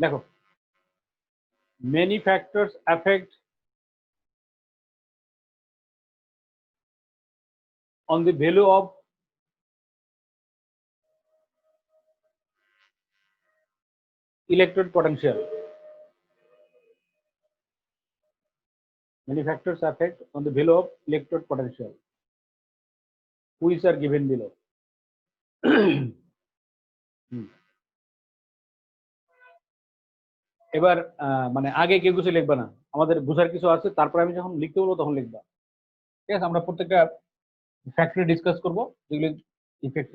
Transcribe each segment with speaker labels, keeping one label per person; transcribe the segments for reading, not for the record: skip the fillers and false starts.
Speaker 1: দেখো many factors affect on the value of electrode potential. Many factors affect on the value of electrode potential, which are given below. এবার মানে আগে কেউ কিছু লিখবা না, আমাদের বোঝার কিছু আছে, তারপরে আমি যখন লিখতে বলবো তখন লিখবা। ঠিক আছে, আমরা প্রত্যেকটা ফ্যাক্টরি ডিসকাস করবো, যেগুলো ইফেক্ট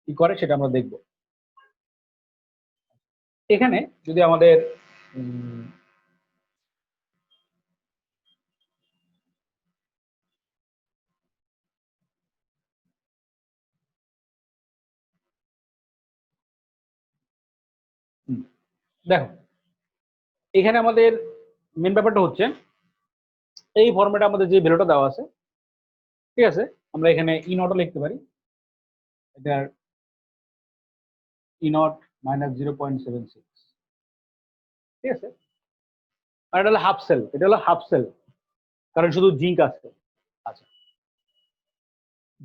Speaker 1: কি করে সেটা আমরা দেখব। এখানে যদি আমাদের দেখো এখানে আমাদের মেন ব্যাপারটা হচ্ছে এই ফর্মেটে আমাদের যে ভ্যালুটা দেওয়া আছে, ঠিক আছে, আমরা এখানে ই নটও লিখতে পারি, এটার ই নট -0.76, ঠিক আছে, আর এটা হলো হাফ সেল, এটা হলো হাফ সেল, কারণ শুধু জিঙ্ক আছে। আচ্ছা,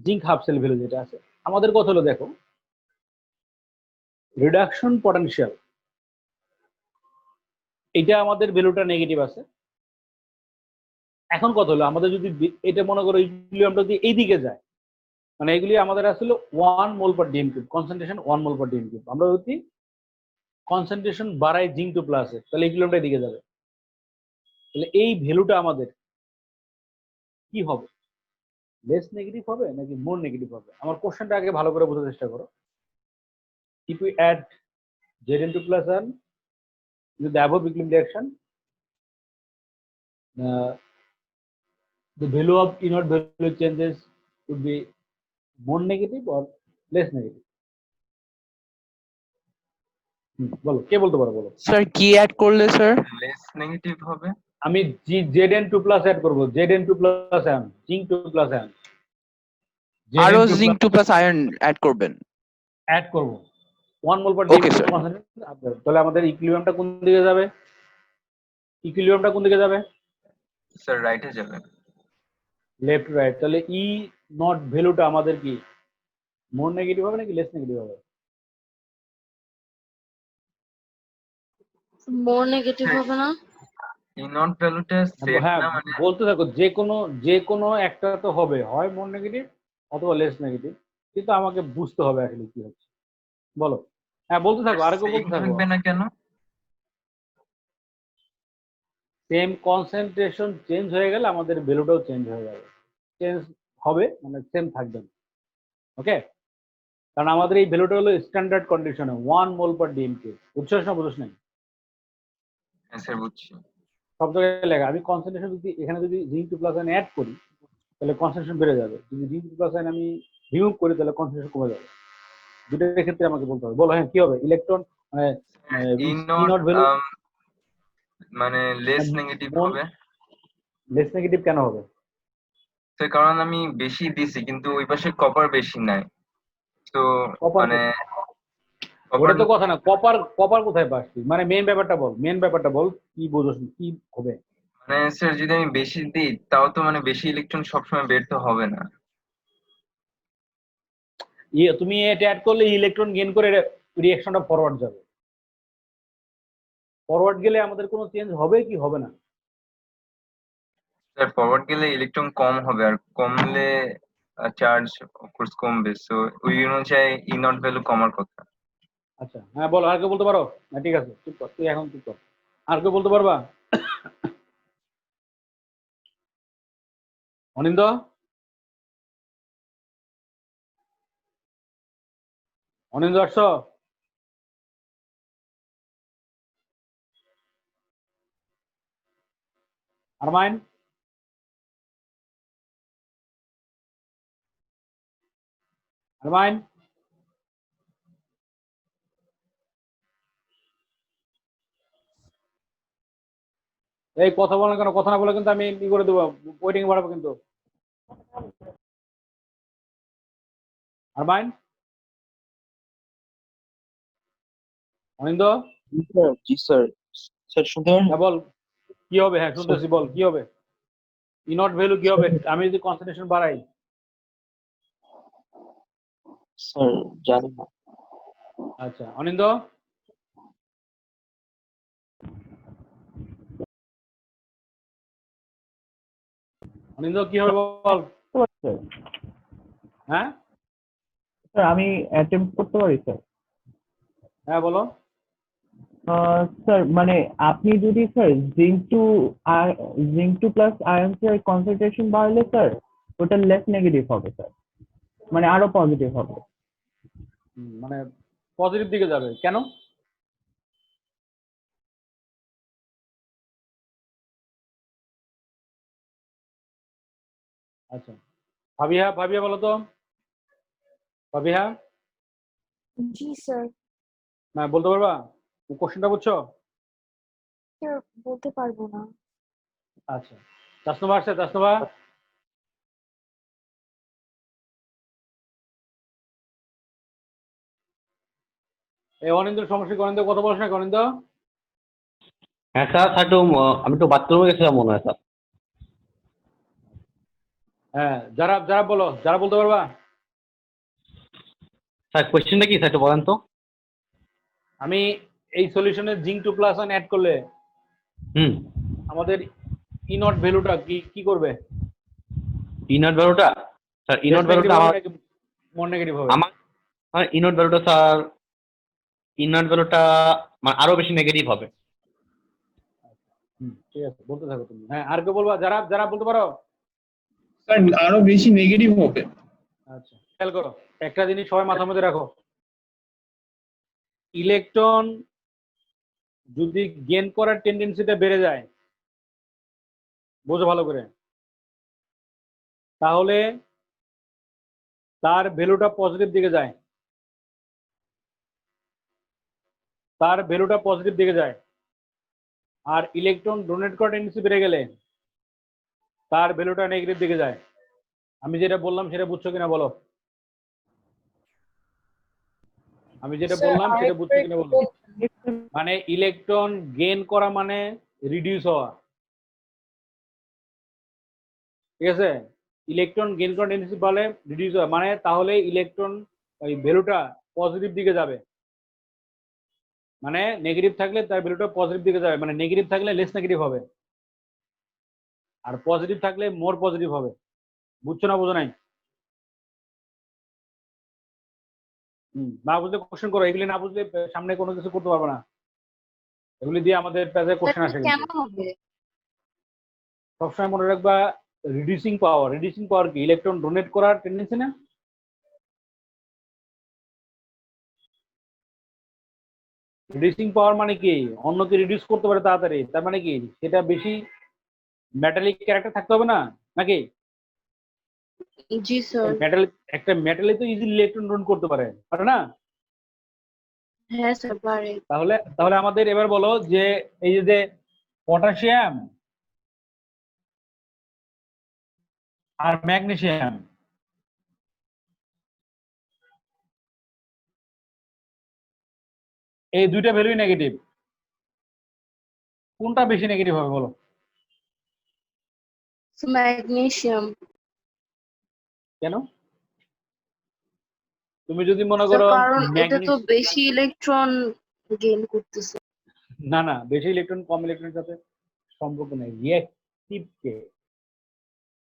Speaker 1: জিঙ্ক হাফ সেল ভ্যালু যেটা আছে, আমাদের কথা হলো দেখো রিডাকশন পটেনশিয়াল, এটা আমাদের ভ্যালুটা নেগেটিভ আছে। এখন কথা হলো আমাদের যদি এটা মনে করো ইকুইলিব্রিয়ামটা যদি এইদিকে যায়, মানে এগুলি আমাদের আসলে 1 মোল পার ডিএম কিউব, কনসেন্ট্রেশন 1 মোল পার ডিএম কিউব, আমরা যদি কনসেন্ট্রেশন বাড়াই জিঙ্ক টু প্লাসে, তাহলে ইকুইলিব্রিয়ামটা এদিকে যাবে। তাহলে এই ভ্যালুটা আমাদের কি হবে, লেস নেগেটিভ হবে নাকি মোর নেগেটিভ হবে? আমার কোশ্চেনটা আগে ভালো করে বোঝার চেষ্টা করো। If we add Zn2 plus n with the above equilibrium reaction, the value of E naught value changes would be more negative or less negative? বলো, কে বলতে পারো বলো।
Speaker 2: স্যার কি অ্যাড করলে স্যার?
Speaker 3: লেস নেগেটিভ হবে।
Speaker 1: আমি Zn2 plus অ্যাড করব, Zn2 plus n, Zinc 2 plus n,
Speaker 2: আরো জিঙ্ক 2 প্লাস আয়রন অ্যাড করবেন,
Speaker 1: অ্যাড করব 1 মোল পার
Speaker 2: Okay, sir.
Speaker 1: কনসেন্ট্রেশন। তাহলে আমাদের ইকুইলিব্রিয়ামটা কোন দিকে যাবে? ইকুইলিব্রিয়ামটা কোন দিকে যাবে?
Speaker 3: স্যার রাইটে যাবে।
Speaker 1: Left right. তাহলে ই নট ভ্যালুটা আমাদের কি মোর নেগেটিভ হবে নাকি লেস নেগেটিভ হবে?
Speaker 4: মোর নেগেটিভ হবে না?
Speaker 3: ই নট ভ্যালুটা সেট
Speaker 1: হ্যাঁ,
Speaker 3: না, মানে
Speaker 1: বলতে থাকো, যে কোনো একটা তো হবে, হয় মোর নেগেটিভ অথবা লেস নেগেটিভ, কিন্তু আমাকে বুঝতে হবে আসলে কি হচ্ছে। বলো, হ্যাঁ বলতে থাকো, আর কেউ বলতে থাকো।
Speaker 3: থাকবে না কেন?
Speaker 1: সেম কনসেন্ট্রেশন চেঞ্জ হয়ে গেলে আমাদের ভ্যালুটাও চেঞ্জ হয়ে যাবে, চেঞ্জ হবে মানে সেম থাকবে না। ওকে, কারণ আমাদের এই ভ্যালুটা হলো স্ট্যান্ডার্ড কন্ডিশনে 1 মোল পার ডিএম কিউব। বুঝছো না বুঝছ না?
Speaker 3: হ্যাঁ স্যার বুঝছি।
Speaker 1: সব জায়গায় লেখা। আমি কনসেন্ট্রেশন যদি এখানে যদি জিঙ্ক 2 প্লাস অ্যাড করি তাহলে কনসেন্ট্রেশন বেড়ে যাবে, যদি জিঙ্ক 2 প্লাস আমি রিমুভ করি তাহলে কনসেন্ট্রেশন কমে যাবে। দুটোর ক্ষেত্রে আমাকে বলতে হবে। বলো, হ্যাঁ কি হবে? ইলেকট্রন মানে
Speaker 3: ই
Speaker 1: নট ভ্যালু
Speaker 3: মানে লেস নেগেটিভ হবে।
Speaker 1: লেস নেগেটিভ কেন হবে?
Speaker 3: স্যার কারণ আমি বেশি দিছি কিন্তু ওই পাশে কপার বেশি নাই, তো
Speaker 1: কপার
Speaker 3: মানে
Speaker 1: ওটা তো কথা না, কপার কপার কোথায় পাচ্ছি, মানে মেন ব্যাপারটা বল, মেন ব্যাপারটা বল, কি বোঝোস, কি হবে?
Speaker 3: মানে স্যার যদি আমি বেশি দিই তাও তো মানে বেশি ইলেকট্রন সবসময় বের তো হবে না।
Speaker 1: তুমি এটা অ্যাড করলে ইলেকট্রন গেইন করে রিঅ্যাকশনটা ফরওয়ার্ড যাবে। ফরওয়ার্ড গেলে আমাদের কোনো চেঞ্জ হবে কি হবে না?
Speaker 3: স্যার ফরওয়ার্ড গেলে ইলেকট্রন কম হবে, আর কমলে চার্জ অফকোর্স কমবে, সো ওই অনুযায়ী ই নট ভ্যালু কমার কথা।
Speaker 1: আচ্ছা, হ্যাঁ বলো, আর কেউ বলতে পারো? হ্যাঁ ঠিক আছে, চুপ কর, তুই এখন চুপ কর। আর কেউ বলতে পারবা? অনিন্দ, অনিন্দ আসছো? আরমাইন, আরমাইন, এই কথা বলেন কেন? কথা না বলে কিন্তু আমি কি করে দেবো, ওয়েটিং বাড়াবো কিন্তু। আরমাইন, অনিন্দ
Speaker 2: জি স্যার স্যার শুনতে পারেন?
Speaker 1: হ্যাঁ বল কি হবে, হ্যাঁ শুনতেছি, বল কি হবে, ই নট ভ্যালু কি হবে আমি যদি কনসেন্ট্রেশন বাড়াই?
Speaker 2: স্যার জানি না।
Speaker 1: আচ্ছা অনিন্দ অনিন্দ কি হবে বল। হ্যাঁ
Speaker 4: স্যার আমি অ্যাটেম্প করতে পারি স্যার।
Speaker 1: হ্যাঁ বলো।
Speaker 4: স্যার মানে আপনি যদি sir zinc two plus iron এর কনসেন্ট্রেশন বাড়লে স্যার ওটা লেস নেগেটিভ হবে স্যার, মানে আরো পজিটিভ হবে।
Speaker 1: মানে পজিটিভ দিকে যাবে কেন? আচ্ছা ভাবিয়া ভাবিয়া বলো তো, ভাবিয়া
Speaker 5: জি স্যার।
Speaker 1: না বলতে পারবা কোশ্চেনটা বুঝছো?
Speaker 5: স্যার বলতে পারবো না।
Speaker 1: আচ্ছা তাসনুভা আসছে, তাসনুভা এই অনিন্দের সমস্যা কি? অনিন্দ কথা বলছ না অনিন্দ?
Speaker 6: হ্যাঁ স্যার, স্যার একটু আমি একটু বাথরুমে গেছিলাম মনে হয় স্যার।
Speaker 1: হ্যাঁ যারা যারা বলো, যারা বলতে পারবা।
Speaker 6: স্যার কোয়েশ্চেনটা কি স্যার একটু বলেন তো?
Speaker 1: আমি এই সলিউশনে জিঙ্ক 2+1 অ্যাড করলে
Speaker 6: হুম।
Speaker 1: আমাদের ই নট ভ্যালুটা কি কি করবে?
Speaker 6: ইনট ভ্যালুটা স্যার, ইনট ভ্যালুটা আমার
Speaker 1: মোর নেগেটিভ হবে?
Speaker 6: আমার ইনট ভ্যালুটা স্যার, ইনট ভ্যালুটা মানে আরো বেশি নেগেটিভ হবে।
Speaker 1: ঠিক আছে বলতে থাকো তুমি। হ্যাঁ আর কেউ বলবা, যারা যারা বলতে পারো?
Speaker 7: স্যার আরো বেশি নেগেটিভ হবে।
Speaker 1: আচ্ছা খেয়াল করো, একটা জিনিস সবাই মাথার মধ্যে রাখো, ইলেকট্রন যদি গেইন করার টেন্ডেন্সিটা বেড়ে যায়, বোঝো ভালো করে, তাহলে তার ভ্যালুটা পজিটিভ দিকে যায়, তার ভ্যালুটা পজিটিভ দিকে যায়। আর ইলেকট্রন ডোনেট করার টেন্ডেন্সি বেড়ে গেলে তার ভ্যালুটা নেগেটিভ দিকে যায়। আমি যেটা বললাম সেটা বুঝছো কিনা বলো? আমি যেটা বললাম সেটা বুঝছো কিনা বলো? মানে ইলেকট্রন গেইন করা মানে রিডিউস হওয়া, ঠিক আছে? ইলেকট্রন গেইন করার টেন্ডেন্সি বলে রিডিউস হওয়া, মানে তাহলে ইলেকট্রন ওই ভ্যালুটা পজিটিভ দিকে যাবে। মানে নেগেটিভ থাকলে তার ভ্যালুটা পজিটিভ দিকে যাবে, মানে নেগেটিভ থাকলে লেস নেগেটিভ হবে, আর পজিটিভ থাকলে মোর পজিটিভ হবে। বুঝছো না বোঝো নাই? না বুঝলে কোশ্চেন করো, এগুলি না বুঝলে সামনে কোনো কিছু করতে পারবে না। এগুলি দিয়ে আমাদের পেজে কোশ্চেন আসে।
Speaker 5: কেন
Speaker 1: কিন্তু
Speaker 5: হবে?
Speaker 1: সবসময় মনে রাখবা, রিডিউসিং পাওয়ার কি? ইলেকট্রন ডোনেট করার টেন্ডেন্সি না? রিডিউসিং পাওয়ার মানে কি? অন্যকে রিডিউস করতে পারে তাড়াতাড়ি, তার মানে কি সেটা বেশি মেটালিক ক্যারেক্টার থাকতে হবে না নাকি?
Speaker 5: জি স্যার।
Speaker 1: মেটাল, একটা মেটালে তো ইজিলি ইলেকট্রন ডোনেট করতে পারে, পারে না?
Speaker 5: হ্যাঁ স্যার পারে।
Speaker 1: তাহলে তাহলে আমাদের এবার বলো যে এই যে পটাশিয়াম আর ম্যাগনেসিয়াম, এই দুইটা ভ্যালুই নেগেটিভ, কোনটা বেশি নেগেটিভ হবে বলো?
Speaker 5: ম্যাগনেসিয়াম।
Speaker 1: কেন? তুমি যদি মনে
Speaker 5: স্যার
Speaker 1: করো
Speaker 5: কারণ এটা তো
Speaker 1: ম্যাগনেসিয়াম,
Speaker 5: বেশি ইলেকট্রন গেইন করতেছে।
Speaker 1: না না বেশি ইলেকট্রন কম ইলেকট্রনের সাথে সম্পর্ক নেই, রিঅ্যাক্টিভ কে,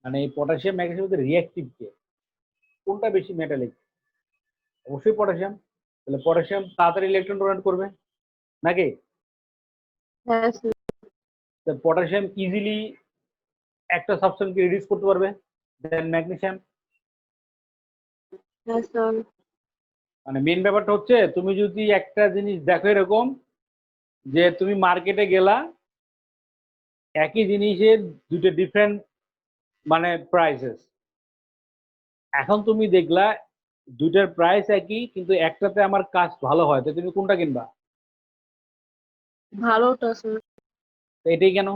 Speaker 1: মানে এই পটাশিয়াম ম্যাগনেসিয়াম রিঅ্যাক্টিভ কে, কোনটা বেশি মেটালিক? অবশ্যই পটাশিয়াম। তাহলে পটাশিয়াম তাড়াতাড়ি ইলেকট্রন ডোনেট করবে নাকি?
Speaker 5: হ্যাঁ স্যার।
Speaker 1: পটাশিয়াম ইজিলি একটা সাবস্টেন্সকে রিডিউস করতে পারবে দেন ম্যাগনেসিয়াম।
Speaker 5: হ্যাঁ স্যার।
Speaker 1: মানে মেন ব্যাপারটা হচ্ছে, তুমি যদি একটা জিনিস দেখো এরকম যে তুমি মার্কেটে গেলা, একই জিনিসের দুটো ডিফারেন্ট মানে প্রাইসেস, এখন তুমি দেখলা দুইটার প্রাইস একই কিন্তু একটাতে আমার কাজ ভালো হয়, তো তুমি কোনটা কিনবা?
Speaker 5: ভালোটা স্যার।
Speaker 1: তো এটাই কেন?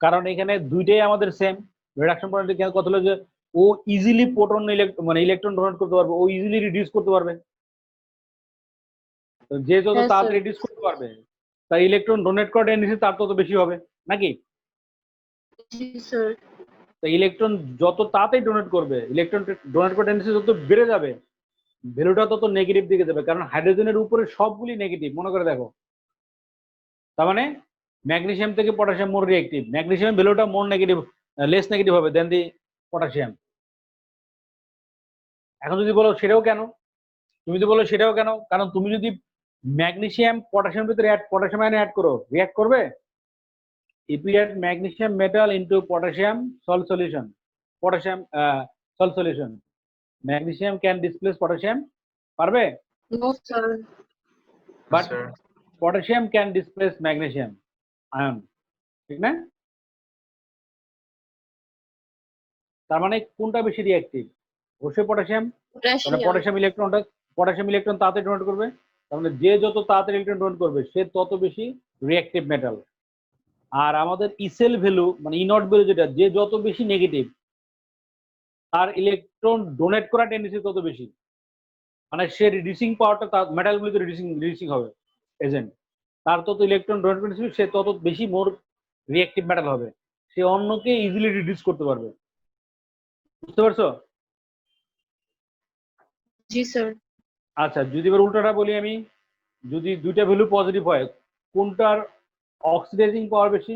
Speaker 1: কারণ এখানে দুইটাই আমাদের সেম রিডাকশন পয়েন্ট। কেন কথা হলো যে ও ইজিলি প্রোটন মানে ইলেকট্রন ডোনেট করতে পারবে, ও ইজিলি রিডিউস করতে পারবে। তো যে যত
Speaker 5: হ্যাঁ,
Speaker 1: তাড়াতাড়ি
Speaker 5: স্যার।
Speaker 1: রিডিউস করতে পারবে তার ইলেকট্রন ডোনেট করা টেন্ডেন্সি তার তত বেশি হবে নাকি?
Speaker 5: জি স্যার।
Speaker 1: তো ইলেকট্রন যত তাড়াতাড়ি ডোনেট করবে, ইলেকট্রন ডোনেট করা টেন্ডেন্সি যত বেড়ে যাবে, ভ্যালুটা তত নেগেটিভ দিকে যাবে, কারণ হাইড্রোজেনের উপরে সবগুলি নেগেটিভ। মনে করে দেখো, তার মানে ম্যাগনেসিয়াম থেকে পটাশিয়াম মোর রিঅ্যাক্টিভ, ম্যাগনেসিয়াম ভ্যালুটা মোর নেগেটিভ, লেস নেগেটিভ হবে দেন দি পটাশিয়াম। এখন যদি বলো সেটাও কেন, তুমি যদি বলো সেটাও কেন, কারণ তুমি যদি ম্যাগনেসিয়াম পটাশিয়াম ভিতরে পটাশিয়াম আয়ন অ্যাড করো, রিঅ্যাক্ট করবে। if we add magnesium metal into potassium salt solution, potassium salt solution, magnesium can displace potassium, পারবে?
Speaker 5: No sir.
Speaker 1: But
Speaker 3: sir
Speaker 1: potassium can displace magnesium ion, ঠিক না? তার মানে কোনটা বেশি রিঅ্যাক্টিভ? অবশ্যই পটাশিয়াম। কারণ
Speaker 5: পটাশিয়াম।
Speaker 1: পটাশিয়াম ইলেকট্রন তাড়াতাড়ি ডোনেট করবে, তার মানে যে যত তাড়াতাড়ি ইলেকট্রন ডোনেট করবে সে তত বেশি রিঅ্যাক্টিভ মেটাল। আর আমাদের ইসেল ভ্যালু মানে ইনট ভ্যালু যেটা, যে যত বেশি নেগেটিভ তার ইলেকট্রন ডোনেট করা টেন্ডেন্সি তত বেশি, মানে সে রিডিউসিং পাওয়ারটা তার মেটালগুলিতে রিডিউসিং হবে এজেন্ট, তার তত ইলেকট্রন ডোনেট টেন্ডেন্সি সে তত বেশি মোর রিঅ্যাক্টিভ মেটাল হবে, সে অন্যকে ইজিলি রিডিউস করতে পারবে। বুঝতে পারছো?
Speaker 5: জি স্যার।
Speaker 1: আচ্ছা, যদি এবার উল্টাটা বলি আমি, যদি দুইটা ভ্যালু পজিটিভ হয় কোনটার অক্সিডাইজিং পাওয়ার বেশি?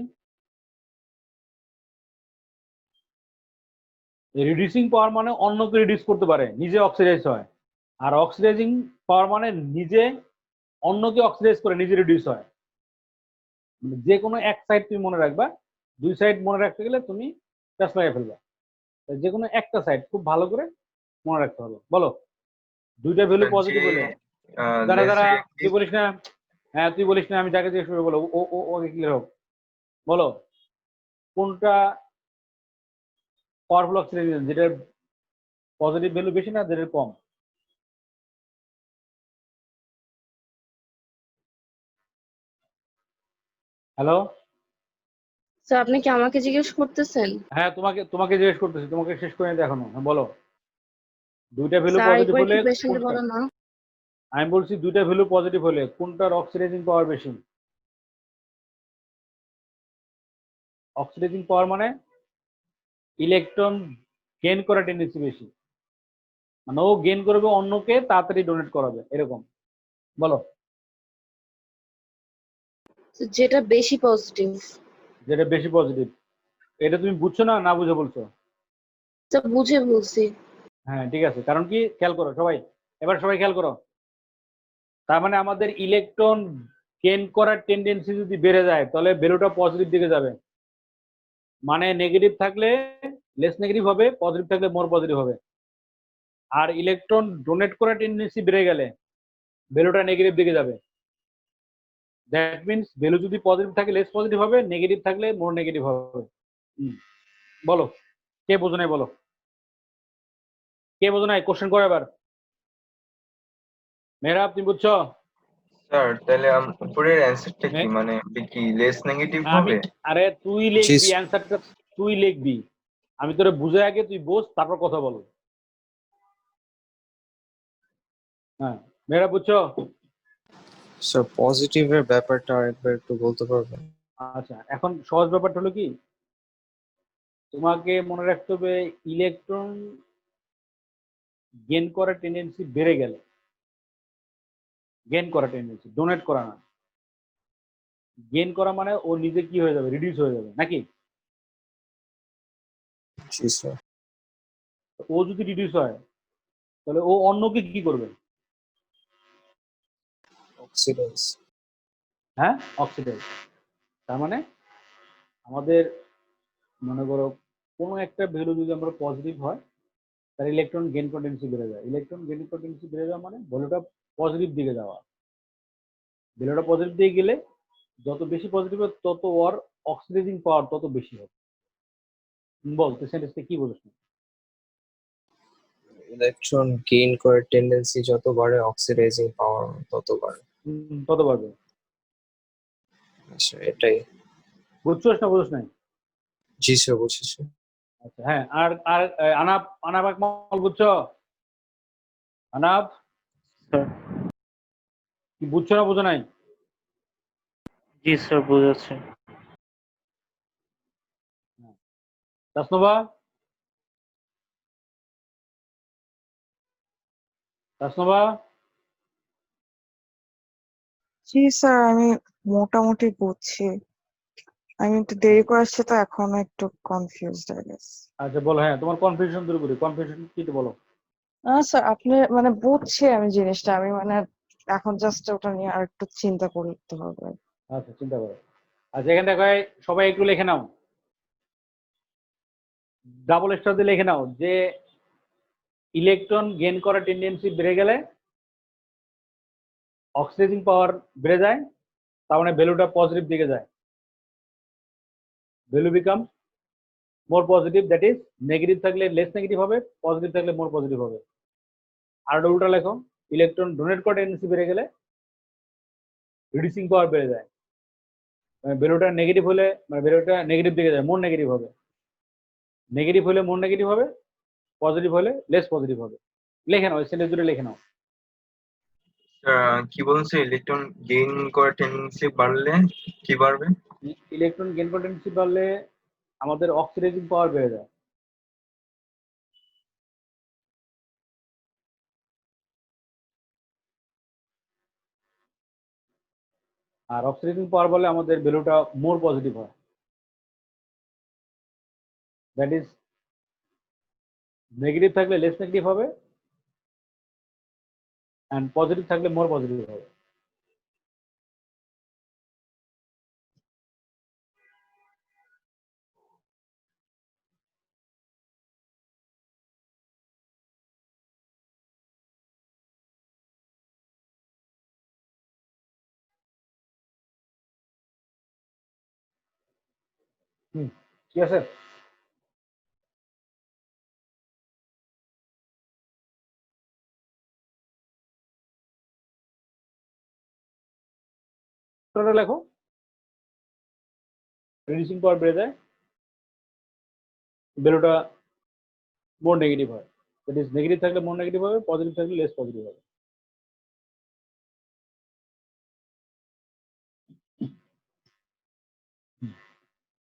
Speaker 1: রিডিউসিং পাওয়ার মানে অন্যকে রিডিউস করতে পারে, নিজে অক্সিডাইজ হয়। আর অক্সিডাইজিং পাওয়ার মানে নিজে অন্যকে অক্সিডাইজ করে নিজে রিডিউস হয়। যে কোনো এক সাইড তুমি মনে রাখবা, দুই সাইড মনে রাখতে গেলে তুমি জাস্ট লাগিয়ে ফেলবা। যে কোনো একটা সাইড খুব ভালো করে মনে রাখতে হবে। বলো, দুইটা ভ্যালু পজিটিভ হলে দাঁড়া দাঁড়া, তুই বলিস না, হ্যাঁ তুই বলিস না, আমি যাকে জিজ্ঞেস করবো বলো, ও ও ও ক্লিয়ার হোক। বলো কোনটা পাওয়ারফুল অক্সিডাইজেশন, যেটার পজিটিভ ভ্যালু বেশি না যেটার কম? হ্যালো,
Speaker 5: স্যার আপনি কি আমাকে জিজ্ঞেস করতেছেন?
Speaker 1: হ্যাঁ তোমাকে তোমাকে জিজ্ঞেস করতেছি, তোমাকে শেষ করে নিতে এখনো। হ্যাঁ বলো, দুইটা ভ্যালু
Speaker 5: স্যার
Speaker 1: পজিটিভ
Speaker 5: একবার
Speaker 1: হলে
Speaker 5: একটু পেশেন্টলি
Speaker 1: কোনটা?
Speaker 5: বলো না।
Speaker 1: আমি বলছি দুইটা ভ্যালু পজিটিভ হলে কোনটার অক্সিডাইজিং পাওয়ার বেশি? অক্সিডাইজিং পাওয়ার মানে ইলেকট্রন গেইন করার টেন্ডেন্সি বেশি, মানে ও গেইন করবে অন্যকে তাড়াতাড়ি ডোনেট করাবে, এরকম। বলো,
Speaker 5: যেটা বেশি পজিটিভ।
Speaker 1: যেটা বেশি পজিটিভ। এটা তুমি বুঝছো না, না বুঝে বলছো?
Speaker 5: স্যার বুঝে বলছি।
Speaker 1: হ্যাঁ ঠিক আছে, কারণ কি খেয়াল করো সবাই, এবার সবাই খেয়াল করো। তার মানে আমাদের ইলেকট্রন গেইন করার টেন্ডেন্সি যদি বেড়ে যায় তাহলে ভ্যালুটা পজিটিভ দিকে যাবে, মানে নেগেটিভ থাকলে লেস নেগেটিভ হবে, পজিটিভ থাকলে মোর পজিটিভ হবে। আর ইলেকট্রন ডোনেট করার টেন্ডেন্সি বেড়ে গেলে ভ্যালুটা নেগেটিভ দিকে যাবে। দ্যাট মিনস ভ্যালু যদি পজিটিভ থাকে লেস পজিটিভ হবে, নেগেটিভ থাকলে মোর নেগেটিভ হবে। বলো, কে বোঝো নাই? বলো, কে বোঝো নাই? কোশ্চেন করো এবার। মেহরাব তুমি বুঝছো?
Speaker 3: স্যার তাহলে উপরের অ্যান্সারটা কি, মানে কি লেস নেগেটিভ
Speaker 1: আমি,
Speaker 3: হবে?
Speaker 1: আরে তুই লিখবি অ্যান্সারটা, তুই লিখবি, আমি তোরে বুঝে আগে তুই বোঝ তারপর কথা বল। হ্যাঁ মেহরাব বুঝছো?
Speaker 8: স্যার পজিটিভের ব্যাপারটা আরেকবার একটু বলতে পারবেন?
Speaker 1: আচ্ছা, এখন সহজ ব্যাপারটা হলো কি, তোমাকে মনে রাখতে হবে ইলেকট্রন গেইন করার টেন্ডেন্সি বেড়ে গেলে, গেইন করা টেন্ডেন্সি, ডোনেট করা না, গেইন করা মানে ও নিজে কি হয়ে যাবে, রিডিউস হয়ে যাবে নাকি?
Speaker 8: জি স্যার।
Speaker 1: ও যদি রিডিউস হয় তাহলে ও অন্যকে কি করবে?
Speaker 8: অক্সিডাইজ।
Speaker 1: হ্যাঁ অক্সিডাইজ। তার মানে আমাদের মনে করো কোনো একটা ভ্যালু যদি আমরা পজিটিভ হয় তার ইলেকট্রন গেইন টেন্ডেন্সি বেড়ে যায়, ইলেকট্রন গেইন টেন্ডেন্সি বেড়ে যাওয়া মানে ভ্যালুটা পজিটিভ দিকে যাওয়া। ভ্যালুটা পজিটিভ দিকে গেলে যত বেশি পজিটিভ হবে তত ওর অক্সিডাইজিং পাওয়ার তত বেশি হবে। বল তুই সেন্টেন্সটা কি বলিস?
Speaker 8: ইলেকট্রন গেইন করার টেন্ডেন্সি যত বাড়ে অক্সিডাইজিং পাওয়ার তত বাড়ে।
Speaker 1: তত পারবে।
Speaker 8: আচ্ছা এটাই।
Speaker 1: বুঝছোস না বুঝছ নাই?
Speaker 8: জি স্যার বুঝেছি।
Speaker 1: আচ্ছা হ্যাঁ, আর আর আনাপ আনাপ আকমল বুঝছো? আনাপ কি বুঝছো না বুঝো নাই?
Speaker 6: জি স্যার বুঝাচ্ছি।
Speaker 1: তাসনোভা, তাসনোভা,
Speaker 9: জি স্যার, আমি মোটামুটি বুঝছি। আমি একটু দেরি করে আসছি তো এখনো একটু কনফিউজড আই গেস।
Speaker 1: আচ্ছা বলো, হ্যাঁ তোমার কনফিউশন দূর করি, কনফিউশন কি তো বলো।
Speaker 9: না স্যার, আপনি মানে বুঝছি আমি জিনিসটা, আমি মানে এখন জাস্ট ওটা নিয়ে আর একটু চিন্তা করতে হবে।
Speaker 1: আচ্ছা চিন্তা করো। আচ্ছা এখানে দেখো, এই সবাই একটু লিখে নাও, ডাবল স্টার দিয়ে লিখে নাও যে ইলেকট্রন গেইন করার টেন্ডেন্সি বেড়ে গেলে অক্সিডাইজিং পাওয়ার বেড়ে যায়, তার মানে ভ্যালুটা পজিটিভ দিকে যায়। Value become more positive, that is negative থাকলে লেস নেগেটিভ হবে, পজিটিভ থাকলে মোর পজিটিভ হবে। আর উল্টা লেখো, ইলেকট্রন ডোনেট করার টেন্ডেন্সি বেড়ে গেলে রিডিউসিং পাওয়ার বেড়ে যায়, মানে ভ্যালুটা নেগেটিভ হলে মানে ভ্যালুটা নেগেটিভ দিকে যায়, মোর নেগেটিভ হবে। নেগেটিভ হলে মোর নেগেটিভ হবে, পজিটিভ হলে লেস পজিটিভ হবে। লিখে নাও, এই সেন্টেন্স দুটো লিখে নাও।
Speaker 3: কি বলছে ইলেকট্রন গেইন করার টেন্ডেন্সি বাড়লে কি বাড়বে?
Speaker 1: ইলেকট্রন গেইন করার টেন্ডেন্সি বাড়লে আমাদের অক্সিডাইজিং পাওয়ার বেড়ে যায়। আর অক্সিডাইজিং পাওয়ার বলে আমাদের ভ্যালুটা মোর পজিটিভ হয়, দ্যাট ইজ নেগেটিভ থাকলে লেস নেগেটিভ হবে অ্যান্ড পজিটিভ থাকলে মোর পজিটিভ হবে। ঠিক আছে, লেখো রিডিউসিং পাওয়ার বেড়ে যায়, ভ্যালুটা মোর নেগেটিভ হয়, দ্যাট ইজ নেগেটিভ থাকলে মোর নেগেটিভ হবে, পজিটিভ থাকলে লেস পজিটিভ হবে।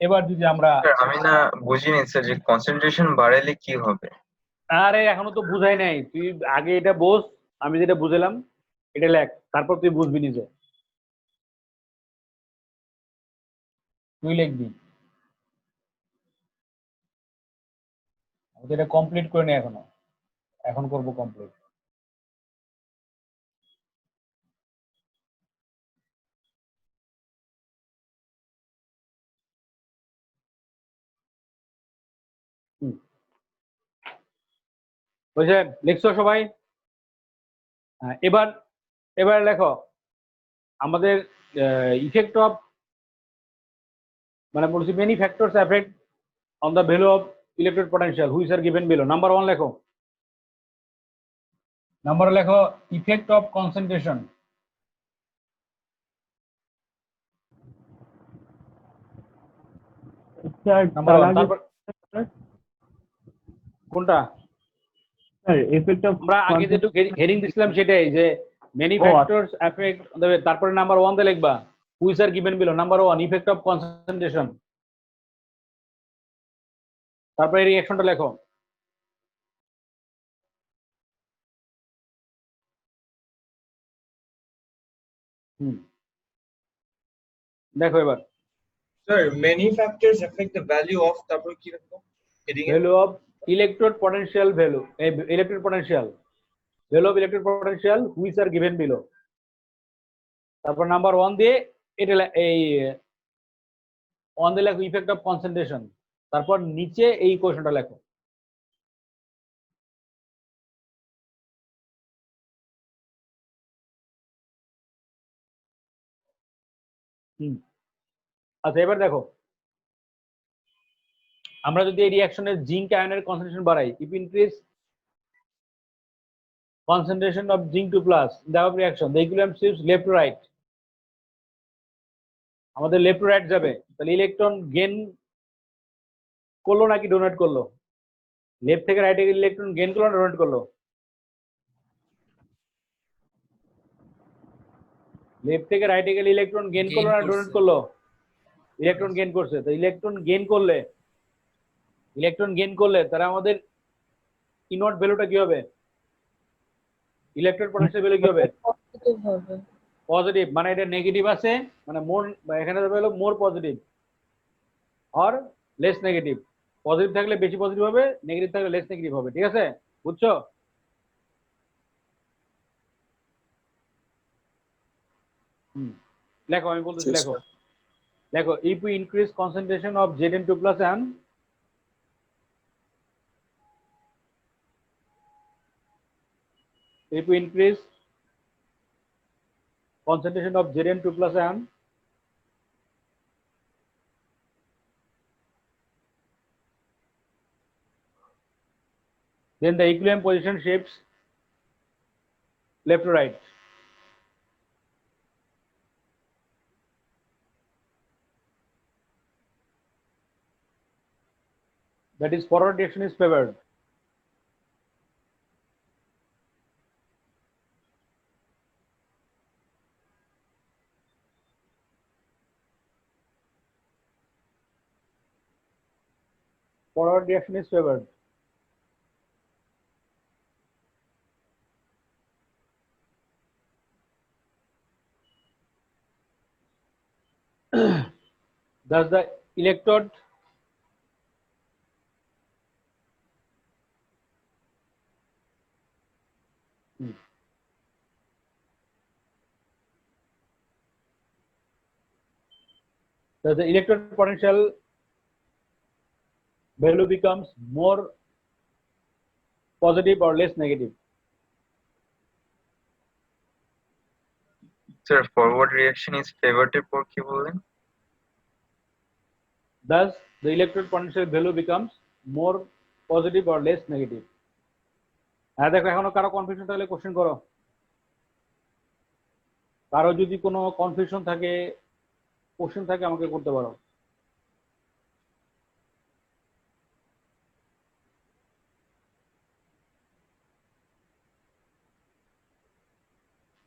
Speaker 1: এবার যদি আমরা,
Speaker 3: আমি না বুঝিনি স্যার যে কনসেন্ট্রেশন বাড়ালে কি হবে।
Speaker 1: আরে এখনো তো বুঝাই নাই, তুই আগে এটা বোঝ, আমি যেটা বুঝলাম এটা লেখ, তারপর তুই বুঝবি নিজে। তুই লিখবি, এটা কমপ্লিট করে নি এখনো, এখন করব কমপ্লিট। বুঝলেন, লিখছো সবাই? এবার এবার লেখো আমাদের ইফেক্ট অফ, মানে বলছি many factors effect on the value of electron potential which are given below. Number 1 লেখো, নাম্বার লেখো effect of concentration.
Speaker 4: Sir
Speaker 1: number
Speaker 4: তার
Speaker 1: 1,
Speaker 4: আগে
Speaker 1: তারপর কোনটা?
Speaker 4: স্যার এফেক্ট অফ
Speaker 1: আমরা আগে যেটু হেডিং দিছিলাম সেটাই, যে মেনি ফ্যাক্টরস এফেক্ট, তারপরে নাম্বার 1 তে লিখবা which are given below. Number 1 effect of concentration, তারপরে রিঅ্যাকশনটা লেখো। দেখো এবার
Speaker 7: sir many factors effect the value of, তারপর কি রাখবো heading A?
Speaker 1: Value of electrode potential, value electrode potential, value of electrode potential which are given below. তারপর number 1 দিয়ে এটা এই 1 দিয়ে লেখো ইফেক্ট অফ কনসেন্ট্রেশন, তারপর নিচে এই কোশ্চেনটা লেখো। আচ্ছা এবার দেখো, আমরা যদি এই রিঅ্যাকশনের জিঙ্ক আয়নের কনসেন্ট্রেশন বাড়াই, if increase concentration of zinc 2 plus in the above reaction, the equilibrium shifts left to right, আমাদের লেফট টু রাইট যাবে, তাহলে ইলেকট্রন গেইন করলো নাকি ডোনেট করলো? লেফট থেকে রাইটে ইলেকট্রন গেইন করলো না ডোনেট করলো? লেফট থেকে রাইটে গেলে ইলেকট্রন গেইন করলো না ডোনেট করলো? ইলেকট্রন গেইন করছে। তো ইলেকট্রন গেইন করলে তারা আমাদের ইনট ভ্যালুটা কি হবে? ইলেকট্রন পোটেনশিয়াল ভ্যালু কি হবে?
Speaker 5: পজিটিভ হবে।
Speaker 1: পজিটিভ, মানে এটা নেগেটিভ আছে, মানে মোর, এখানে যাবে হলো মোর পজিটিভ আর লেস নেগেটিভ। পজিটিভ থাকলে বেশি পজিটিভ হবে, নেগেটিভ থাকলে লেস নেগেটিভ হবে। ঠিক আছে, বুঝছো? লেখো, আমি বলতেছি, লেখো লেখো if we increase concentration of Zn2 plus and if we increase concentration of Zn2 plus and then the equilibrium position shifts left to right. That is, forward direction is favored. Forward direction is favored. Thus the electrode potential value becomes more positive or less negative.
Speaker 3: Sir, forward reaction is favorable for কি বললেন?
Speaker 1: Thus the electrode potential value becomes more positive or less negative. হ্যাঁ, দেখো এখনো কারো confusion থাকলে question করো। কারো যদি কোনো কনফিউশন থাকে, কোশ্চেন থাকে, আমাকে করতে পারো।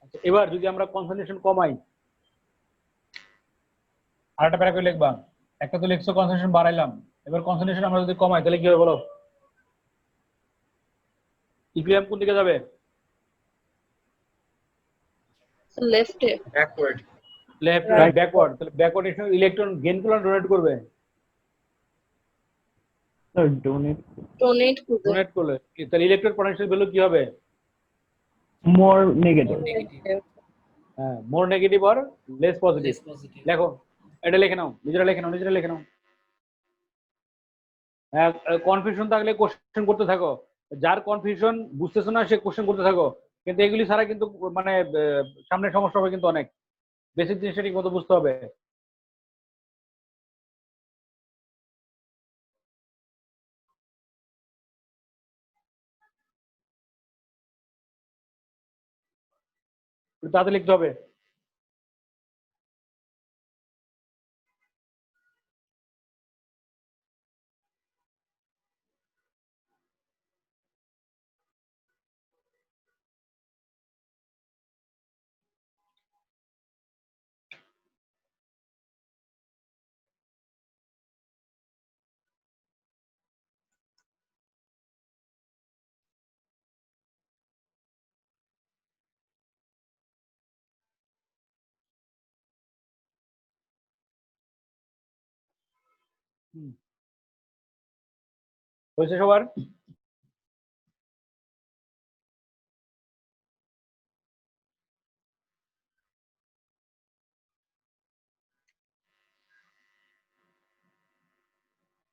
Speaker 1: আচ্ছা, এবার যদি আমরা কনসেন্ট্রেশন কমাই, আরেকটা প্যারা করে লিখবা। একটা তো লিখছো কনসেন্ট্রেশন বাড়াইলাম, এবার কনসেন্ট্রেশন আমরা যদি কমাই তাহলে কি হবে বলো? ইকুইলিব্রিয়াম কোন দিকে যাবে?
Speaker 5: লেফটে।
Speaker 7: Backward.
Speaker 1: Left, right, backward. তাহলে ব্যাকওয়ার্ড ডিরেকশন ইলেকট্রন গেইন করলে ডোনেট করবে?
Speaker 4: স্যার ডোনেট
Speaker 5: ডোনেট করবে।
Speaker 1: ডোনেট করলে তাহলে ইলেকট্রন পোটেনশিয়াল ভ্যালু কি হবে?
Speaker 4: মোর নেগেটিভ।
Speaker 1: হ্যাঁ, মোর নেগেটিভ আর লেস পজিটিভ। লেখো, এটা লিখে নাও, নিজেরা লিখে নাও। হ্যাঁ, কনফিউশন থাকলে কোশ্চেন করতে থাকো। যার কনফিউশন বুঝতেছো না সে কোশ্চেন করতে থাকো, কিন্তু এগুলি ছাড়া কিন্তু মানে সামনে সমস্যা হবে কিন্তু অনেক। বেসিক জিনিসটা ঠিক মতো বুঝতে হবে। তাতে লিখতে হবে। হয়েছে সবার?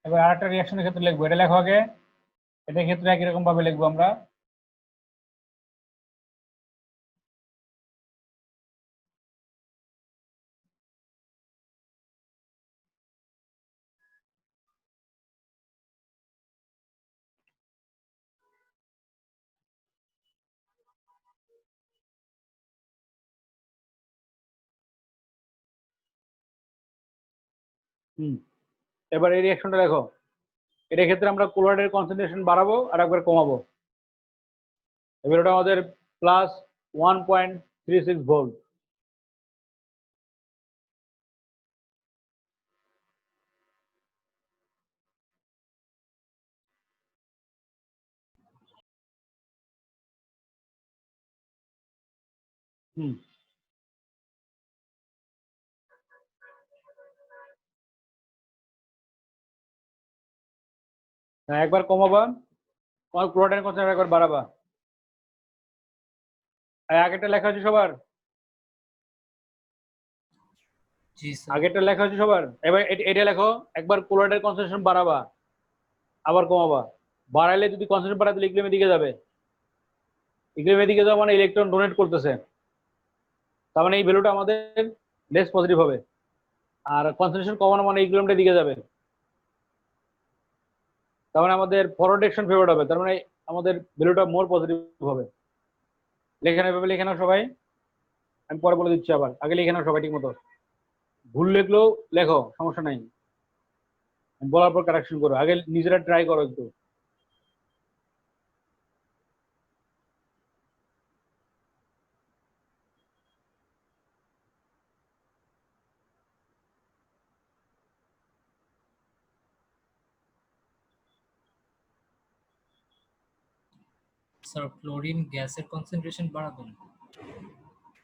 Speaker 1: এবার আরেকটা রিঅ্যাকশনের ক্ষেত্রে লিখবো। এটা লেখো আগে। এটার ক্ষেত্রে একই রকম ভাবে লিখবো আমরা। এবার এই রিঅ্যাকশনটা দেখো। এটার ক্ষেত্রে আমরা ক্লোরাইডের কনসেন্ট্রেশন বাড়াবো আর একবার কমাবো। এবার ওটা আমাদের +1.36 ভোল্ট। হুম হ্যাঁ, একবার কমাবা, ক্লোরাইডের কনসেন্ট্রেশন একবার বাড়াবা। আগেরটা লেখা আছে সবার?
Speaker 10: জি স্যার।
Speaker 1: আগেরটা লেখা আছে সবার? এবার এটা লেখো, একবার ক্লোরাইডের কনসেন্ট্রেশন বাড়াবা, আবার কমাবা। বাড়াইলে যদি কনসেন্ট্রেশন বাড়াতে ইকুইলিব্রিয়ামের দিকে যাবে, ইকুইলিব্রিয়ামের দিকে যাওয়া মানে ইলেকট্রন ডোনেট করতেছে, তার মানে এই ভ্যালুটা আমাদের লেস পজিটিভ হবে। আর কনসেন্ট্রেশন কমানো মানে ইকুইলিব্রিয়ামের দিকে যাবে, তার মানে আমাদের ফরওয়ার্ড ডিরেকশন ফেভারড হবে, তার মানে আমাদের ভ্যালুটা মোর পজিটিভ হবে। লেখে নাও, এভাবে লেখে নাও সবাই। আমি পরে বলে দিচ্ছি, আবার আগে লিখে নাও সবাই ঠিক মতো। ভুল লিখলেও লেখো, সমস্যা নাই, বলার পর কারেকশন করো। আগে নিজেরা ট্রাই করো একটু।
Speaker 10: স্যার ক্লোরিন গ্যাসের কনসেন্ট্রেশন বাড়াবেন?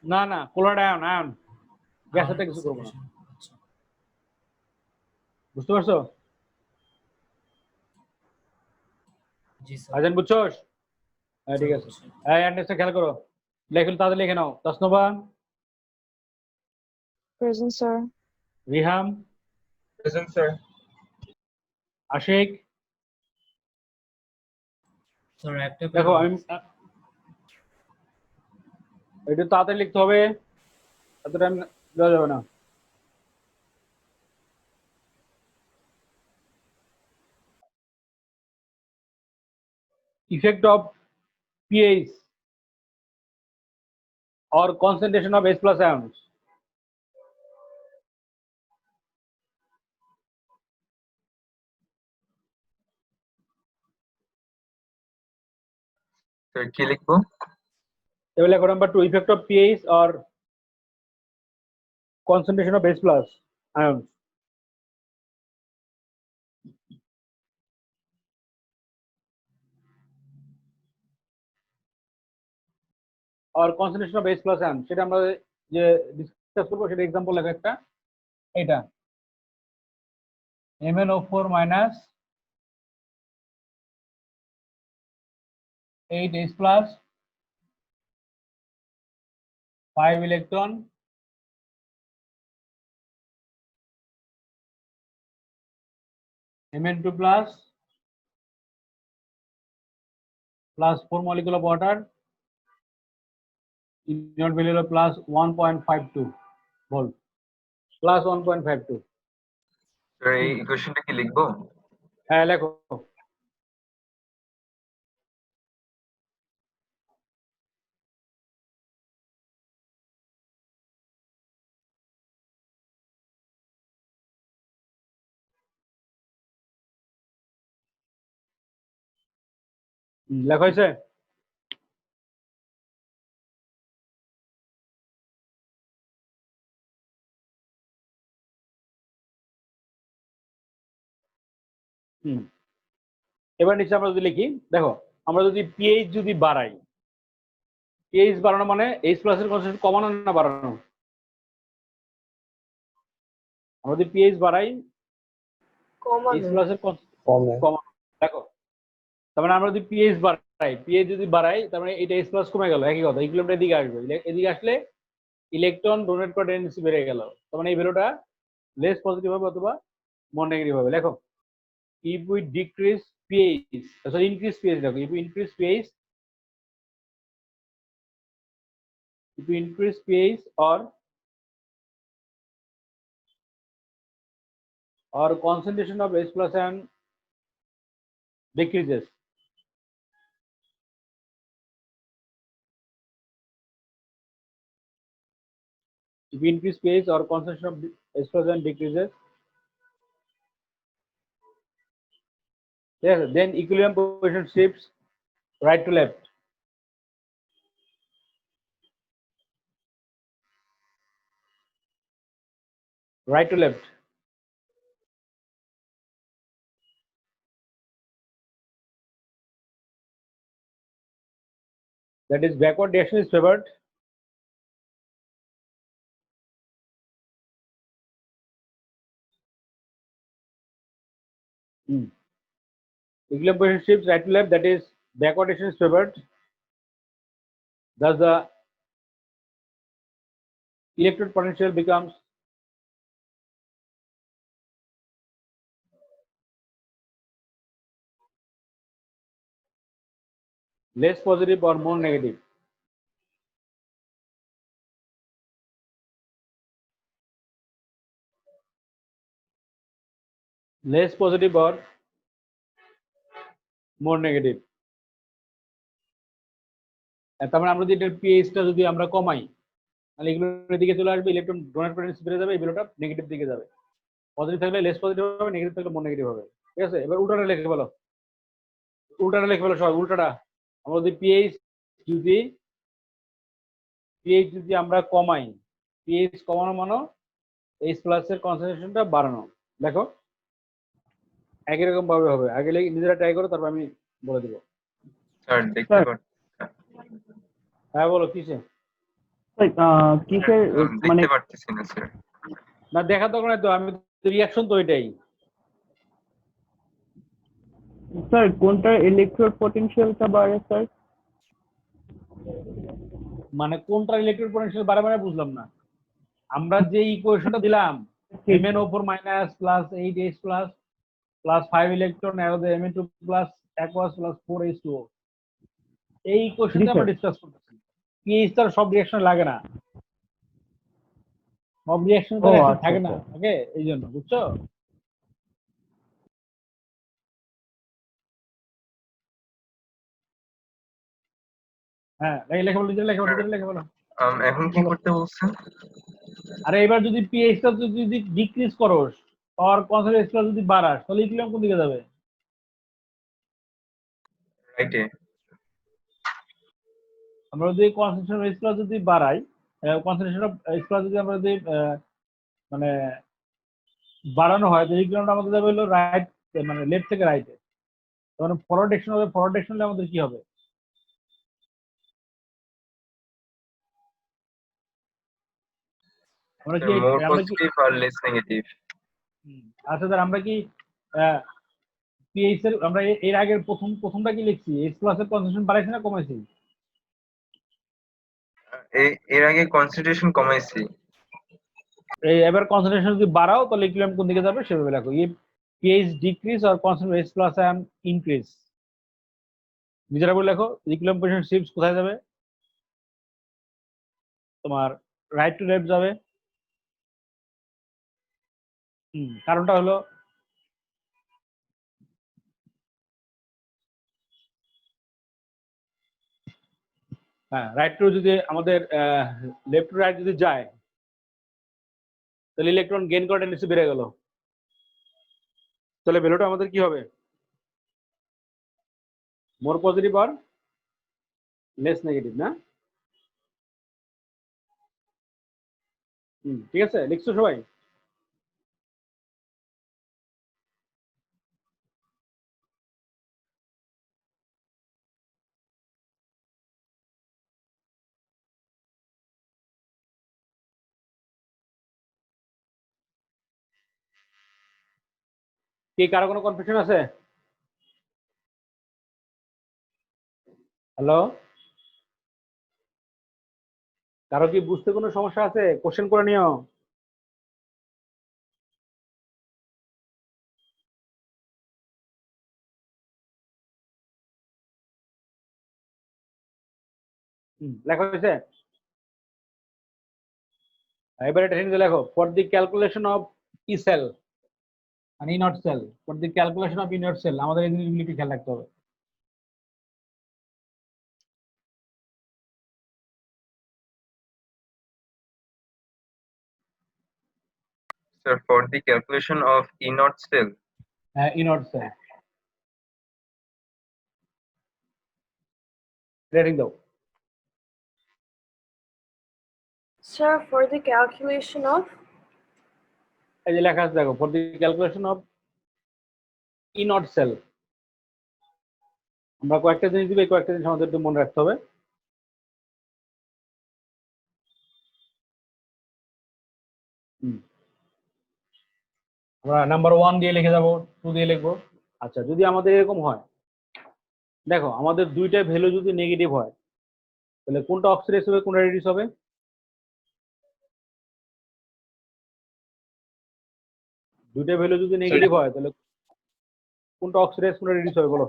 Speaker 1: না না, ক্লোরাইড আয়ন, আয়ন, গ্যাসেরটা কিছু করবো না।
Speaker 10: আচ্ছা।
Speaker 1: বুঝতে পারছো?
Speaker 10: জি স্যার।
Speaker 1: আজান বুঝছোস? হ্যাঁ ঠিক আছে। হ্যাঁ অ্যাড্রেসটা খেয়াল করো, লেখুন তাদের লিখে নাও। Tasnoba,
Speaker 9: Present, sir.
Speaker 1: Riham,
Speaker 7: Present, sir.
Speaker 1: Ashiq.
Speaker 10: Sir একটা
Speaker 1: দেখো আমি একটু তাড়াতাড়ি লিখতে হবে, এত টাইম দেওয়া যাবে না। Effect of pH or concentration of H plus ions.
Speaker 3: তো কি লিখবো?
Speaker 1: এবার লেখো number 2, effect of pH or concentration of H plus ions. Or concentration of H plus ions, সেটা আমরা যে ডিসকাস করবো সেটা এক্সাম্পল লেখো একটা, এটা MnO4 minus 8H plus 5 electron Mn2 plus 4 molecule of water, unit value হলো plus 1.52 volt, plus 1.52।
Speaker 3: তো এই ইকুয়েশনটা কি লিখবো?
Speaker 1: হ্যাঁ লেখো। লেখা হয়েছে? এবার নিচে আমরা যদি লিখি, দেখো আমরা যদি পিএইচ যদি বাড়াই, পিএইচ বাড়ানো মানে H প্লাস এর কনসেন্ট্রেশন কমানো না বাড়ানো? আমরা যদি পিএইচ বাড়াই, H প্লাস এর
Speaker 8: কমে।
Speaker 1: কমানো। দেখো তার মানে আমরা যদি পিএইচ বাড়াই, পিএইচ যদি বাড়াই তার মানে এটা H প্লাস কমে গেল, একই কথা, ইকুইলিব্রিয়ামটা এদিকে আসবে, এদিকে আসলে ইলেকট্রন ডোনেট করার টেন্ডেন্সি বেড়ে গেল, তার মানে এই ভ্যালুটা লেস পজিটিভ হবে অথবা মোর নেগেটিভ হবে। লেখো, if we decrease pH, sorry increase pH, দেখো if we increase pH, if we increase pH or concentration of H plus ion decreases, if we increase pH or concentration of H plus ion decreases, yes, then equilibrium position shifts right to left. Right to left. That is backward direction is favored Equilibrium position shifts right to left, that is backwardation is favored. Thus the electrode potential becomes less positive or more negative. Less positive or more negative. তার মানে আমরা যদি এটার পিএইচটা যদি আমরা কমাই তাহলে এগুলোর দিকে চলে আসবে, ইলেকট্রন ডোনার পোটেনশিয়াল বেড়ে যাবে, এই বেরোটা নেগেটিভ দিকে যাবে। পজিটিভ থাকলে লেস পজিটিভ হবে, নেগেটিভ থাকলে মোর নেগেটিভ হবে। ঠিক আছে, এবার উল্টাটা লিখে ফেলো, উল্টাটা লিখে ফেলো সবাই। উল্টাটা আমরা যদি পিএইচ যদি আমরা কমাই, পিএইচ কমানো মানে এইচ প্লাস এর কনসেন্ট্রেশনটা বাড়ানো। দেখো একই রকম ভাবে হবে, আগে নিজেরা ট্রাই করো, তারপর আমি বলে দিব।
Speaker 3: স্যার দেখতে
Speaker 4: Sir.
Speaker 3: পাচ্ছি,
Speaker 1: হ্যাঁ বলো কিসে?
Speaker 4: কিসের মানে
Speaker 3: দেখতে পারতেছি না স্যার।
Speaker 1: না দেখার দরকার নাই তো, আমি রিয়াকশন তো এটাই।
Speaker 4: স্যার কোনটার ইলেকট্রোড পটেনশিয়ালটা বাড়ে স্যার?
Speaker 1: মানে কোনটা ইলেকট্রন পোটেনশিয়াল বাড়ে মানে বুঝলাম না। আমরা যে ইকুয়েশনটা দিলাম MnO4 minus plus 8H plus plus 5 electron arrow the Mn2 plus aqueous plus 4H2O, এই ইকুয়েশনটা আমরা ডিসকাস করতেছি। পিএইচ তার সব রিঅ্যাকশন লাগে না, সব রিঅ্যাকশন তো থাকে না, ওকে, এই জন্য বুঝছো? হ্যাঁ লেখা বলো, লেখা বলো।
Speaker 3: এখন কি করতে বলছেন?
Speaker 1: আরে এবার যদি পিএইচটা যদি ডিক্রিজ করোস আর কনসেন্ট্রেশন যদি বাড়াস তাহলে ইকুইলিব্রিয়াম কোন দিকে যাবে?
Speaker 3: রাইটে।
Speaker 1: আমরা যদি কনসেন্ট্রেশন এইচ প্লাস যদি বাড়াই, কনসেন্ট্রেশন অফ এইচ প্লাস যদি আমরা যদি মানে বাড়ানো হয়, তাহলে ইকুইলিব্রিয়ামটা আমাদের যাবে হলো রাইট, মানে লেফট থেকে রাইটে। মানে ফরওয়ার্ড ডিরেকশন হবে, ফরওয়ার্ড ডিরেকশনে আমাদের কি হবে? আমরা কি
Speaker 3: মোর পজিটিভ আর লেস নেগেটিভ।
Speaker 1: আচ্ছা স্যার, আমরা কি পিএইচ এর আমরা এর আগের প্রথমটা কি লিখছি? এইচ প্লাস এর কনসেন্ট্রেশন বাড়াইছে না কমাইছি?
Speaker 3: এর আগে কনসেন্ট্রেশন কমাইছি।
Speaker 1: এবার কনসেন্ট্রেশন যদি বাড়াও তাহলে ইকুইলিব্রিয়াম কোন দিকে যাবে সেভাবে লেখো। পিএইচ ডিক্রিজ আর concentration H plus ion increase. নিজেরা বলে লেখো ইকুইলিব্রিয়াম পজিশন শিফটস কোথায় যাবে? তোমার রাইট টু লেফট যাবে। কারণটা হলো হ্যাঁ, রাইট টু যদি আমাদের লেফট টু রাইট যদি যায় তাহলে ইলেকট্রন গেইন করার টেন্ডেন্সি বেড়ে গেল, তাহলে ভ্যালুটা আমাদের কি হবে? মোর পজিটিভ আর লেস নেগেটিভ না? ঠিক আছে, লিখছো সবাই? কি কারো কোনো কনফিউশন আছে? হ্যালো, কারো কি বুঝতে কোনো সমস্যা আছে? কোশ্চেন করে নিও। লেখা হয়েছে? এবারে এটা হিন্দি লেখো। For the calculation of E cell মানে e nought cell, for the calculation of e nought cell আমাদের এই জিনিসগুলি একটু খেয়াল রাখতে হবে।
Speaker 3: Sir, for the calculation of E naught cell,
Speaker 1: হ্যাঁ, ইনট সেল রেডিং দাও।
Speaker 5: Sir, for the calculation of
Speaker 1: এই যে লেখা আছে দেখো, for the calculation of e nought sell আমরা কয়েকটা জিনিস দিবে, কয়েকটা জিনিস আমাদের একটু মনে রাখতে হবে। আমরা নাম্বার 1 দিয়ে লিখে যাবো, 2 দিয়ে লিখবো, আচ্ছা, যদি আমাদের এরকম হয়, দেখো আমাদের দুইটা ভ্যালু যদি নেগেটিভ হয় তাহলে কোনটা অক্সিডাইজ হবে কোনটা রিডিউস হবে? দুইটা ভ্যালু যদি নেগেটিভ হয় তাহলে কোনটা অক্সিডাইজ কোনটা রিডিউস হবে বলো?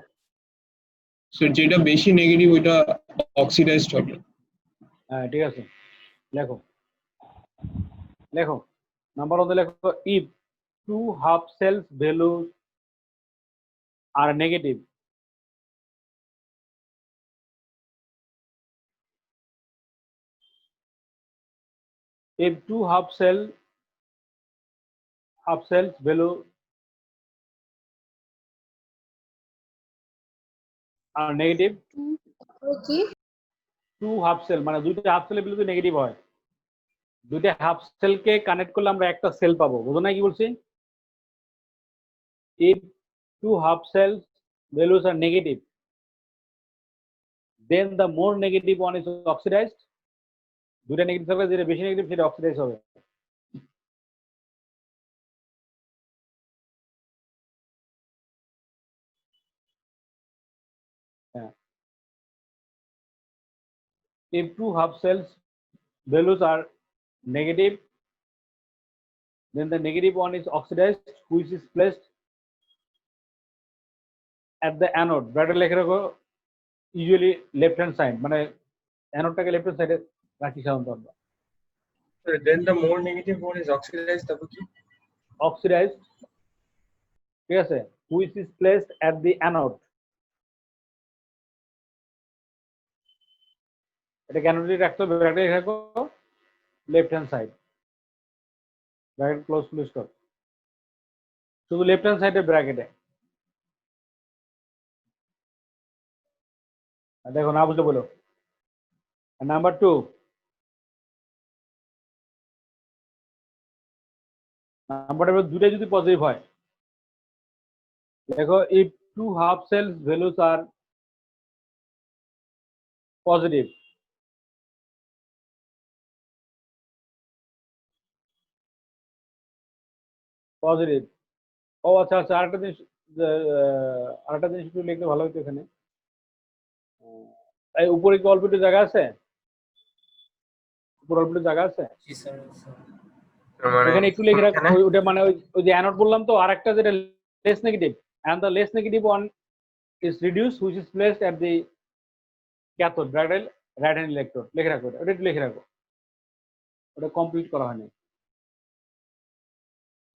Speaker 7: স্যার যেটা বেশি নেগেটিভ ওইটা অক্সিডাইজড হবে।
Speaker 1: হ্যাঁ ঠিক আছে, লেখো লেখো নাম্বার ওয়ান লেখো, if two half cells value are negative, if two half cells value are negative,
Speaker 5: কি?
Speaker 1: two half cell মানে দুইটা হাফ সেলের ভ্যালু যদি নেগেটিভ হয়, দুইটা হাফ সেলকে কানেক্ট করলে আমরা একটা সেল পাবো, বুঝো না কি বলছি? if two half cells values are negative, then the more negative one is oxidized. দুইটা নেগেটিভ থাকলে যেটা বেশি নেগেটিভ সেটা অক্সিডাইজ হবে। হ্যাঁ, if two half cells values are negative, then the negative one is oxidized, which is placed at the anode. Bracket লিখে রাখো, usually left hand side, মানে অ্যানোডটাকে লেফট হ্যান্ড সাইডে রাখি সাধারণত আমরা।
Speaker 7: So then the more negative one is oxidized, তারপর কি?
Speaker 1: Oxidized, ঠিক আছে, which is placed at the anode. এটা ক্যানোডে রাখতে হবে, ব্র্যাকেটে লিখে রাখো left hand side, bracket close কর, শুধু লেফট হ্যান্ড সাইডে ব্র্যাকেটে। দেখো না বুঝতে বলো। নাম্বার টু, নাম্বারটা দুটো যদি পজিটিভ হয়, দেখো if two half cells values are positive, positive, ও আচ্ছা আচ্ছা, আরেকটা জিনিস একটু লিখলে ভালো হতো এখানে। এই উপরে কি অল্প একটু জায়গা আছে? উপরে অল্প একটু জায়গা আছে?
Speaker 10: জি স্যার।
Speaker 3: মানে
Speaker 1: এখানে একটু লিখে রাখো,
Speaker 3: এখানে
Speaker 1: ওটা মানে ওই যে অ্যানোড বললাম তো, আরেকটা যেটা less negative, and the less negative one is reduced, which is placed at the cathode, right hand electrode, লিখে রাখো, ওটা একটু লিখে রাখো, ওটা কমপ্লিট করা হয়নি।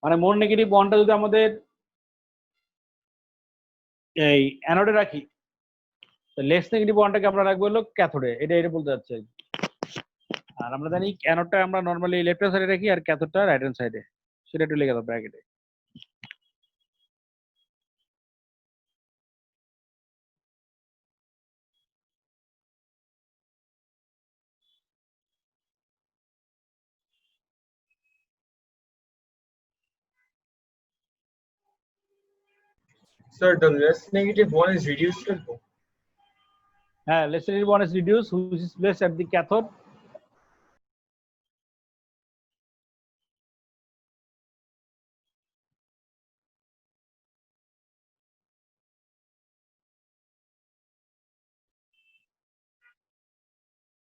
Speaker 1: মানে মোর নেগেটিভ ওয়ানটা যদি আমাদের এই অ্যানোডে রাখি, লেস নেগেটিভ ওয়ানটাকে আমরা রাখবো হলো ক্যাথোডে, এটা বলতে যাচ্ছে। আর আমরা জানি অ্যানোডটা আমরা নর্মালি লেফট হ্যান্ড সাইডে রাখি আর ক্যাথোডটা রাইট হ্যান্ড সাইডে, সেটা একটু লিখে দাও ব্র্যাকেটে।
Speaker 7: Sir, the less negative one is reduced to
Speaker 1: হ্যাঁ, less negative one is reduce, which is placed at the cathode.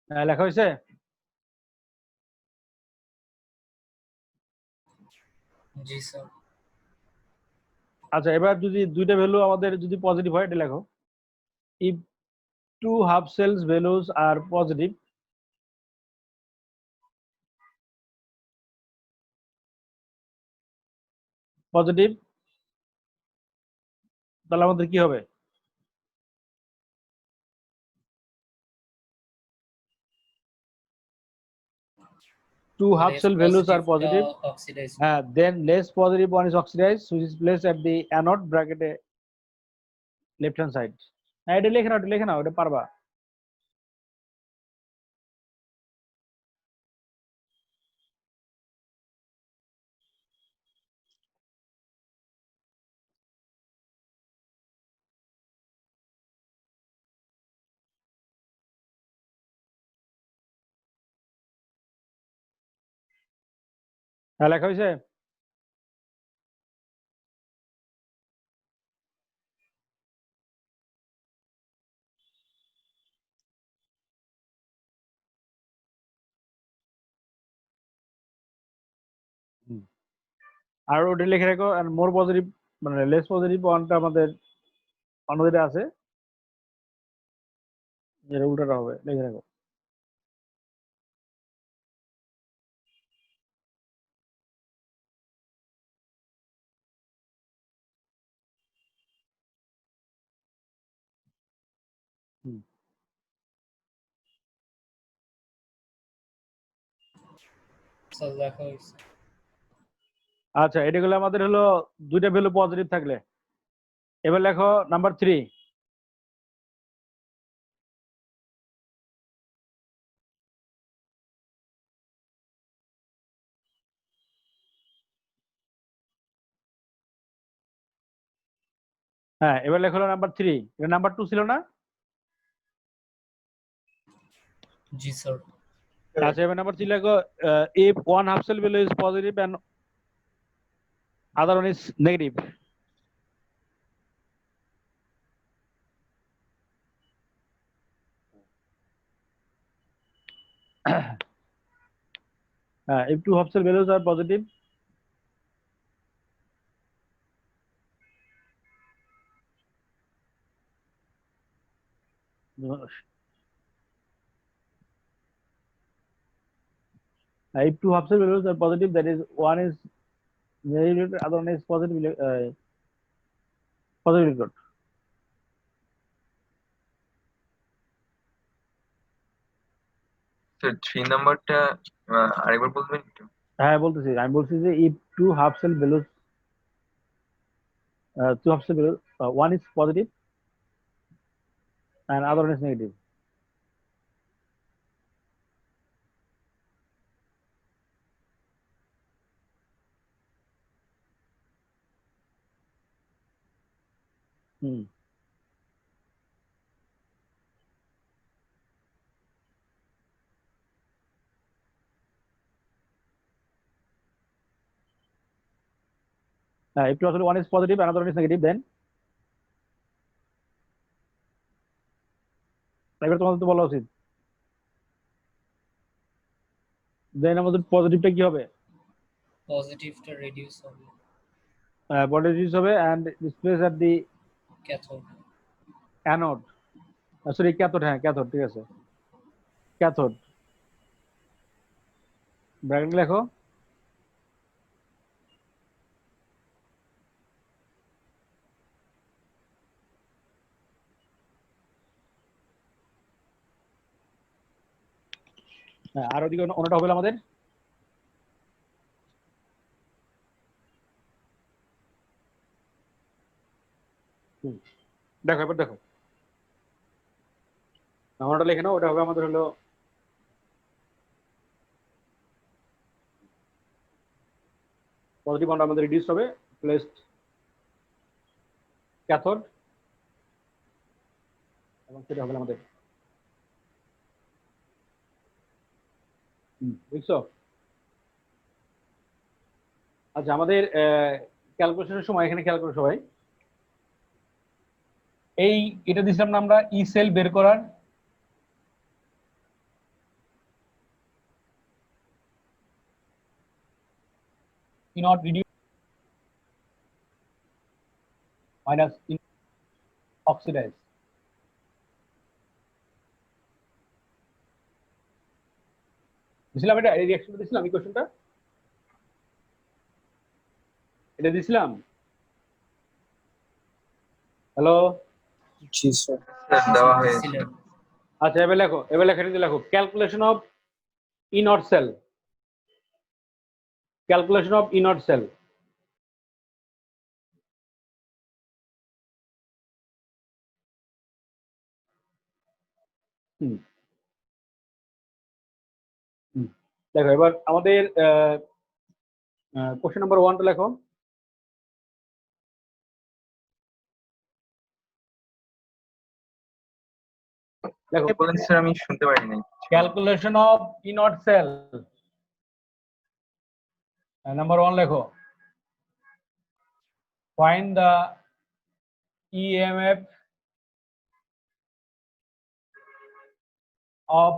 Speaker 1: হ্যাঁ, লেখা হয়েছে?
Speaker 10: জি স্যার।
Speaker 1: আচ্ছা, এবার যদি দুইটা ভ্যালু আমাদের যদি পজিটিভ হয়, এটা লেখো, if two half cells values are positive, তাহলে আমাদের কি হবে? Two half cell values are positive,
Speaker 10: oxidise.
Speaker 1: then less positive one is oxidized, which is placed at the anode bracket left hand side. হ্যাঁ, এটা লিখে নাও, এটা পারবা। হ্যাঁ, লেখা হয়েছে? আর ওটা লিখে রাখো, আর মোর পজিটিভ মানে লেস পজিটিভ ওয়ানটা আমাদের অন্যদিকে আছে, এর উল্টোটা হবে, লিখে রাখো। হুম।
Speaker 10: স্যার লেখা হয়েছে।
Speaker 1: আচ্ছা, এটা গুলো আমাদের হলো দুইটা ভ্যালু পজিটিভ থাকলে। এবার লেখো নাম্বার 3। হ্যাঁ, এবার লেখো নাম্বার 3। এটা নাম্বার 2 ছিল না?
Speaker 10: জি স্যার।
Speaker 1: আচ্ছা, এবার নাম্বার 3 লেখো, if one half cell value is positive and other one is negative. If two half cell values are positive, if two half cell values are positive, that is one is negative, other one is positive, positive electrode.
Speaker 3: তো 3 নাম্বারটা আরেকবার বলবেন একটু?
Speaker 1: হ্যাঁ, বলতেছি, আমি বলছি যে if two half cell values, one is positive and other one is negative. Hmm. If two actually one is positive, another one is negative, then এবার তোমাদের তো বলা উচিত, দেন আমাদের পজিটিভটা কি হবে?
Speaker 10: পজিটিভটা রিডিউস হবে।
Speaker 1: পজিটিভ হবে and displays at the
Speaker 10: cathode.
Speaker 1: anode, sorry cathode, হ্যাঁ ক্যাথোড, ঠিক আছে, ক্যাথোড। ব্র্যাকেট লেখো। হ্যাঁ, আর ওদিকে অন্যটা হবে আমাদের দেখো, এবার দেখো অন্যটা লিখে নাও, ওটা হবে আমাদের হলো পজিটিভ বন্ড আমাদের রিডিউস হবে, প্লেসড ক্যাথোড, এবং সেটা হবে আমাদের বুঝছো? আচ্ছা, আমাদের ক্যালকুলেশনের সময় এখানে খেয়াল করো সবাই, এই এটা দিছিলাম না আমরা ই সেল বের করার, not reduce minus in oxidize. দিছিলাম এটা, এই রিঅ্যাকশনটা দিছিলাম, এই কোশ্চেনটা এটা দিছিলাম। হ্যালো,
Speaker 8: জি স্যার।
Speaker 3: স্যার দেওয়া হয়েছে।
Speaker 1: আচ্ছা, এবার লেখো, এবার লেখা লেখো calculation of e nought sell, calculation of e nought sell. দেখো, এবার আমাদের কোশ্চেন নাম্বার 1টা লেখো। দেখো,
Speaker 3: বলেন স্যার, আমি শুনতে পারিনি।
Speaker 1: Calculation of e nought sell, number 1 লেখো, find the EMF of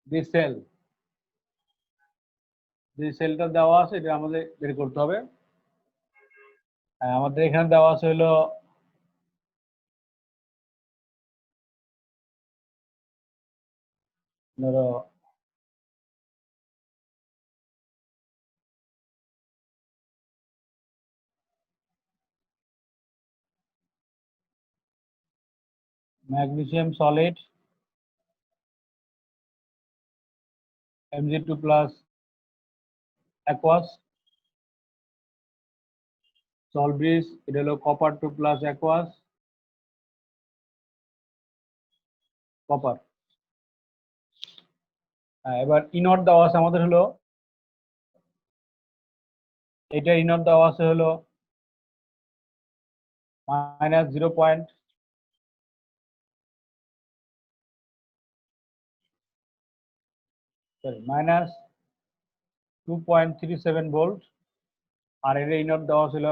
Speaker 1: the cell. যে সেলটা দেওয়া আছে এটা আমাদের বের করতে হবে। আমাদের এখানে দেওয়া আছে হলো ধরো magnesium solid Mg2 plus aqueous, সলব্রিজ এটা হলো কপার 2 প্লাস aqueous, কপার। এবার ইনট দেওয়া আছে আমাদের হলো, এটা ইনট দেওয়া আছে হলো মাইনাস 0 পয়েন্ট মাইনাস 2.37 ভোল্ট, আর এর ইনট দেওয়া ছিল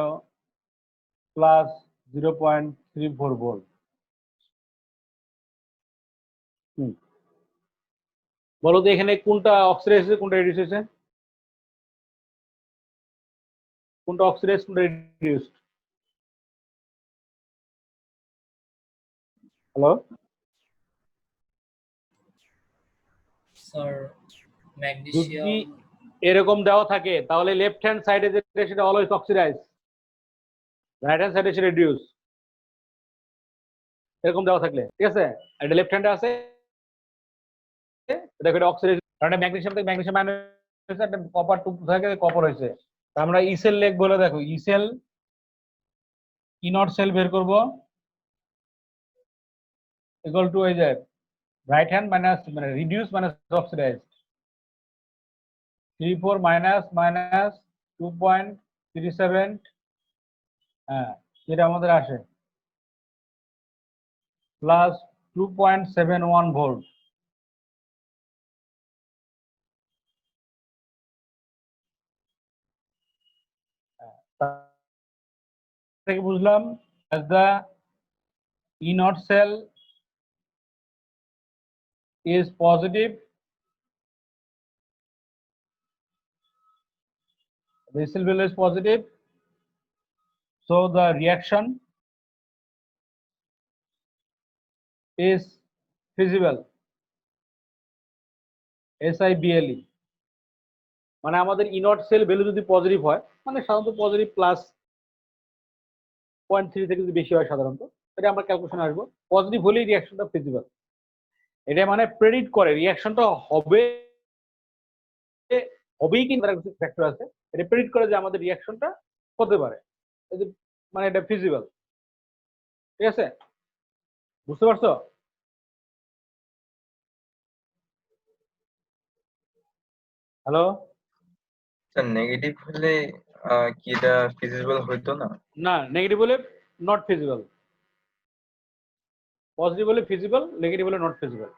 Speaker 1: প্লাস 0.34 ভোল্ট। বলো তো এখানে কোনটা অক্সিডাইজ হয়েছে কোনটা রিডিউস হয়েছে? কোনটা অক্সিডাইজ কোনটা রিডিউসড? হ্যালো,
Speaker 10: স্যার
Speaker 1: যদি
Speaker 10: ম্যাগনেসিয়াম
Speaker 1: এরকম দেওয়া থাকে তাহলে লেফট হ্যান্ড সাইডে যেটা সেটা অলওয়েজ অক্সিডাইজ, রাইট হ্যান্ড সাইডে সেটা রিডিউস। এরকম দেওয়া থাকলে ঠিক আছে, এটা লেফট হ্যান্ডে আছে, দেখো এটা অক্সিডাইজ, কারণ ম্যাগনেসিয়াম থেকে ম্যাগনেসিয়াম মাইনাস একটা কপার 2 থেকে কপার হয়েছে। আমরা ই সেল লেখ বলে দেখো, ই সেল ইনট সেল বের করব ইকুয়াল টু এই যে রাইট হ্যান্ড মাইনাস মানে reduce minus oxidise 34 minus minus 2.37, হ্যাঁ যেটা আমাদের আসে প্লাস 2.71 ভোল্ট। থেকে বুঝলাম as the E naught cell is positive, the cell value is positive, so the reaction is feasible, SIBLE। মানে আমাদের ইনট সেল ভ্যালু যদি পজিটিভ হয়, মানে সাধারণত পজিটিভ প্লাস 0.3 থেকে যদি বেশি হয় সাধারণত, এটা আমরা ক্যালকুলেশন আসবো, পজিটিভ হলেই রিয়াকশনটা ফিজিবল। এটা মানে প্রেডিক্ট করে রিয়াকশনটা হবে হবেই কি ফ্যাক্টর আছে, এটা প্রেডিক্ট করে যে আমাদের রিয়াকশনটা হতে পারে, মানে এটা ফিজিবল। ঠিক আছে, বুঝতে পারছো? হ্যালো,
Speaker 3: স্যার নেগেটিভ হলে কি এটা ফিজিবল হইতো না?
Speaker 1: না নেগেটিভ হলে নট ফিজিবল, পজিটিভ হলে ফিজিবল, নেগেটিভ হলে নট ফিজিবল।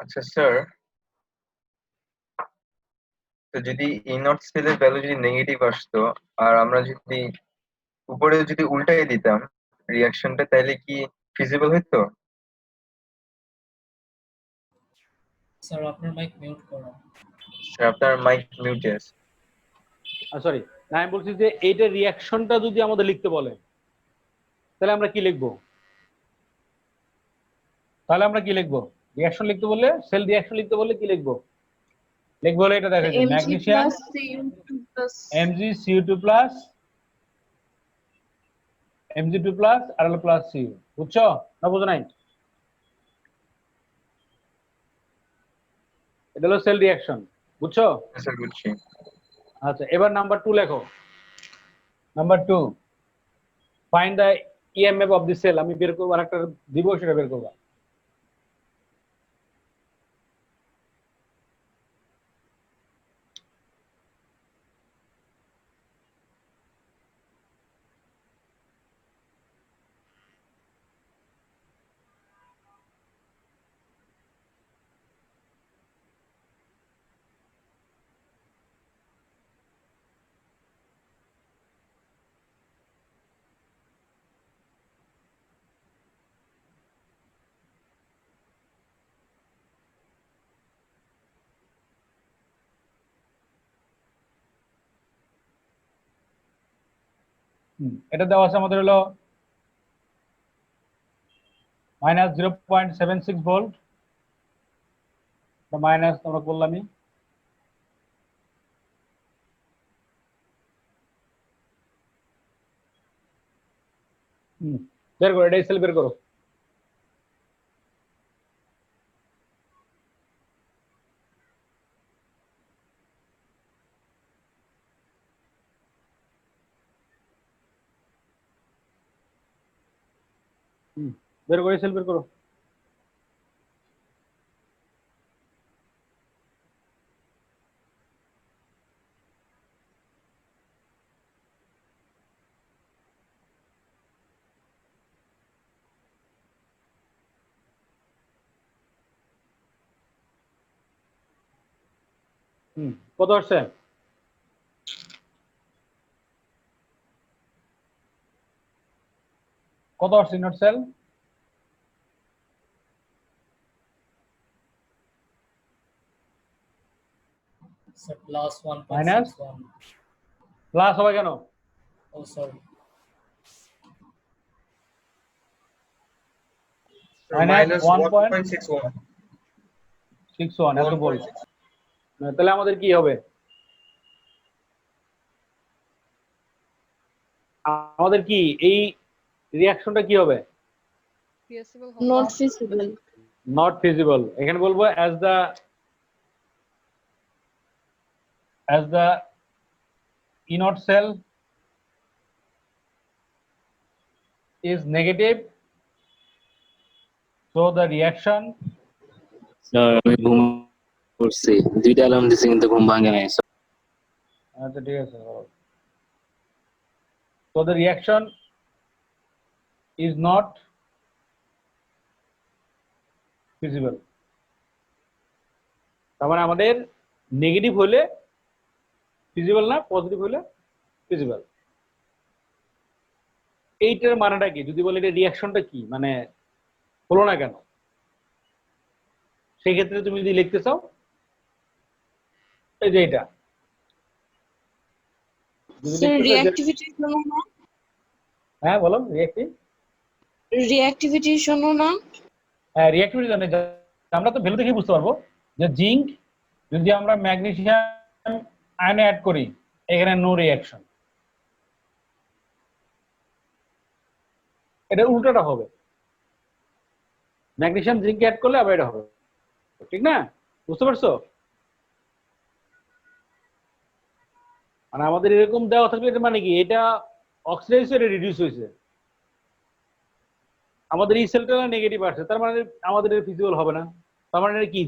Speaker 3: আচ্ছা স্যার, তো যদি ই নট সেলের ভ্যালু যদি নেগেটিভ আসতো আর আমরা যদি উপরে যদি উল্টাই দিতাম রিয়াকশনটা, তাহলে কি ফিজিবল হইতো?
Speaker 10: স্যার আপনার মাইক মিউট করুন।
Speaker 3: স্যার আপনার মাইক মিউটে আছে।
Speaker 1: সরি, না আমি বলছি যে এইটা রিয়াকশনটা যদি আমাদের লিখতে বলে তাহলে আমরা কি লিখবো? তাহলে আমরা কি লিখবো? রিয়াকশন লিখতে বললে, সেল রিয়াকশন লিখতে বললে কি লিখবো? লিখবো হলে এটা দেখা যায়
Speaker 5: Mg
Speaker 1: magnesium
Speaker 5: plus Cu2 plus
Speaker 1: MgCu2 plus Mg2 plus আর হলো প্লাস Cu। বুঝছো না বুঝো নাই? এটা হলো সেল রিয়াকশন, বুঝছো?
Speaker 3: স্যার বুঝছি।
Speaker 1: আচ্ছা, এবার নাম্বার 2 লেখো। Number 2, find the EMF of the cell. আমি বের করবো, আর একটা দিব, সেটা বের করবো। এটা দেওয়া আছে আমাদের হলো -0.76 ভোল্ট, মাইনাস আমরা করলামই। বের করো, এটা সেল বের করো। বের করে সেল বের করো। কত আসছে? কত আসছে ইনট sell?
Speaker 10: Sir, plus
Speaker 1: Minus?
Speaker 10: 1.61.
Speaker 1: Plus হবে কেন?
Speaker 10: Oh, sorry.
Speaker 7: Sir,
Speaker 1: Minus
Speaker 7: minus
Speaker 1: 1.61
Speaker 7: 1.61.
Speaker 1: এত বল। তাহলে আমাদের কি হবে? আমাদের কি এই রিঅ্যাকশনটা কি হবে?
Speaker 5: Not feasible.
Speaker 1: Not feasible. এখানে বলবো as the inert cell is negative, so the reaction
Speaker 11: আমি ঘুম করছি, 2টা অ্যালার্ম দিছি কিন্তু ঘুম ভাঙে নাই।
Speaker 1: আচ্ছা ঠিক আছে। So the reaction is not feasible. তার মানে আমাদের নেগেটিভ হলে ফিজিবল না, পজিটিভ হলে ফিজিবল। এইটার মানেটা কি? যদি বলে এটা রিঅ্যাকশনটা কি, মানে হলো না কেন, সেই ক্ষেত্রে তুমি যদি লিখতে চাও এই যে এটা যদি
Speaker 5: Sir,
Speaker 1: লিখতে চাও
Speaker 5: reactivity শোনো না?
Speaker 1: হ্যাঁ বলো রিঅ্যাক্টিভ।
Speaker 5: Reactivity শোনো না?
Speaker 1: হ্যাঁ রিঅ্যাক্টিভিটি জানি, আমরা তো ভ্যালু দেখে বুঝতে পারবো যে জিঙ্ক যদি আমরা ম্যাগনেসিয়াম আয়নে অ্যাড করি এখানে নো রিঅ্যাকশন। এটা উল্টোটা হবে, ম্যাগনেসিয়াম জিঙ্ক অ্যাড করলে আবার এটা হবে, ঠিক না? বুঝতে পারছো? মানে আমাদের এরকম দেওয়া থাকলে এটা মানে কি এটা অক্সিডাইজ হয়ে রিডিউস হয়েছে, আমাদের এই সেলটা নেগেটিভ আসছে, তার মানে আমাদের এটা ফিজিবল হবে না। তার মানে কি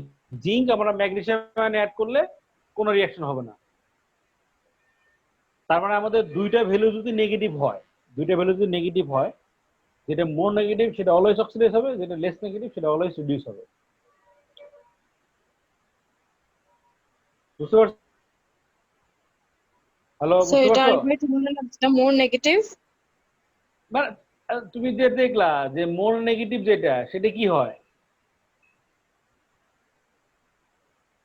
Speaker 1: জিঙ্ক আমরা ম্যাগনেসিয়াম অ্যাড করলে কোনো রিঅ্যাকশন হবে না। তার মানে আমাদের দুইটা ভ্যালু যদি নেগেটিভ হয়, যেটা মোর নেগেটিভ সেটা অলওয়েজ অক্সিডাইজ হবে, যেটা লেস নেগেটিভ সেটা অলওয়েজ রিডিউস হবে। বুঝতে পারছো? হ্যালো,
Speaker 5: So,
Speaker 1: বুঝতে
Speaker 5: এটা
Speaker 1: পারছো?
Speaker 5: আরেকবার একটু বললেন না, যেটা more negative?
Speaker 1: মানে তুমি যে দেখলা যে মোর নেগেটিভ যেটা সেটা কি হয়,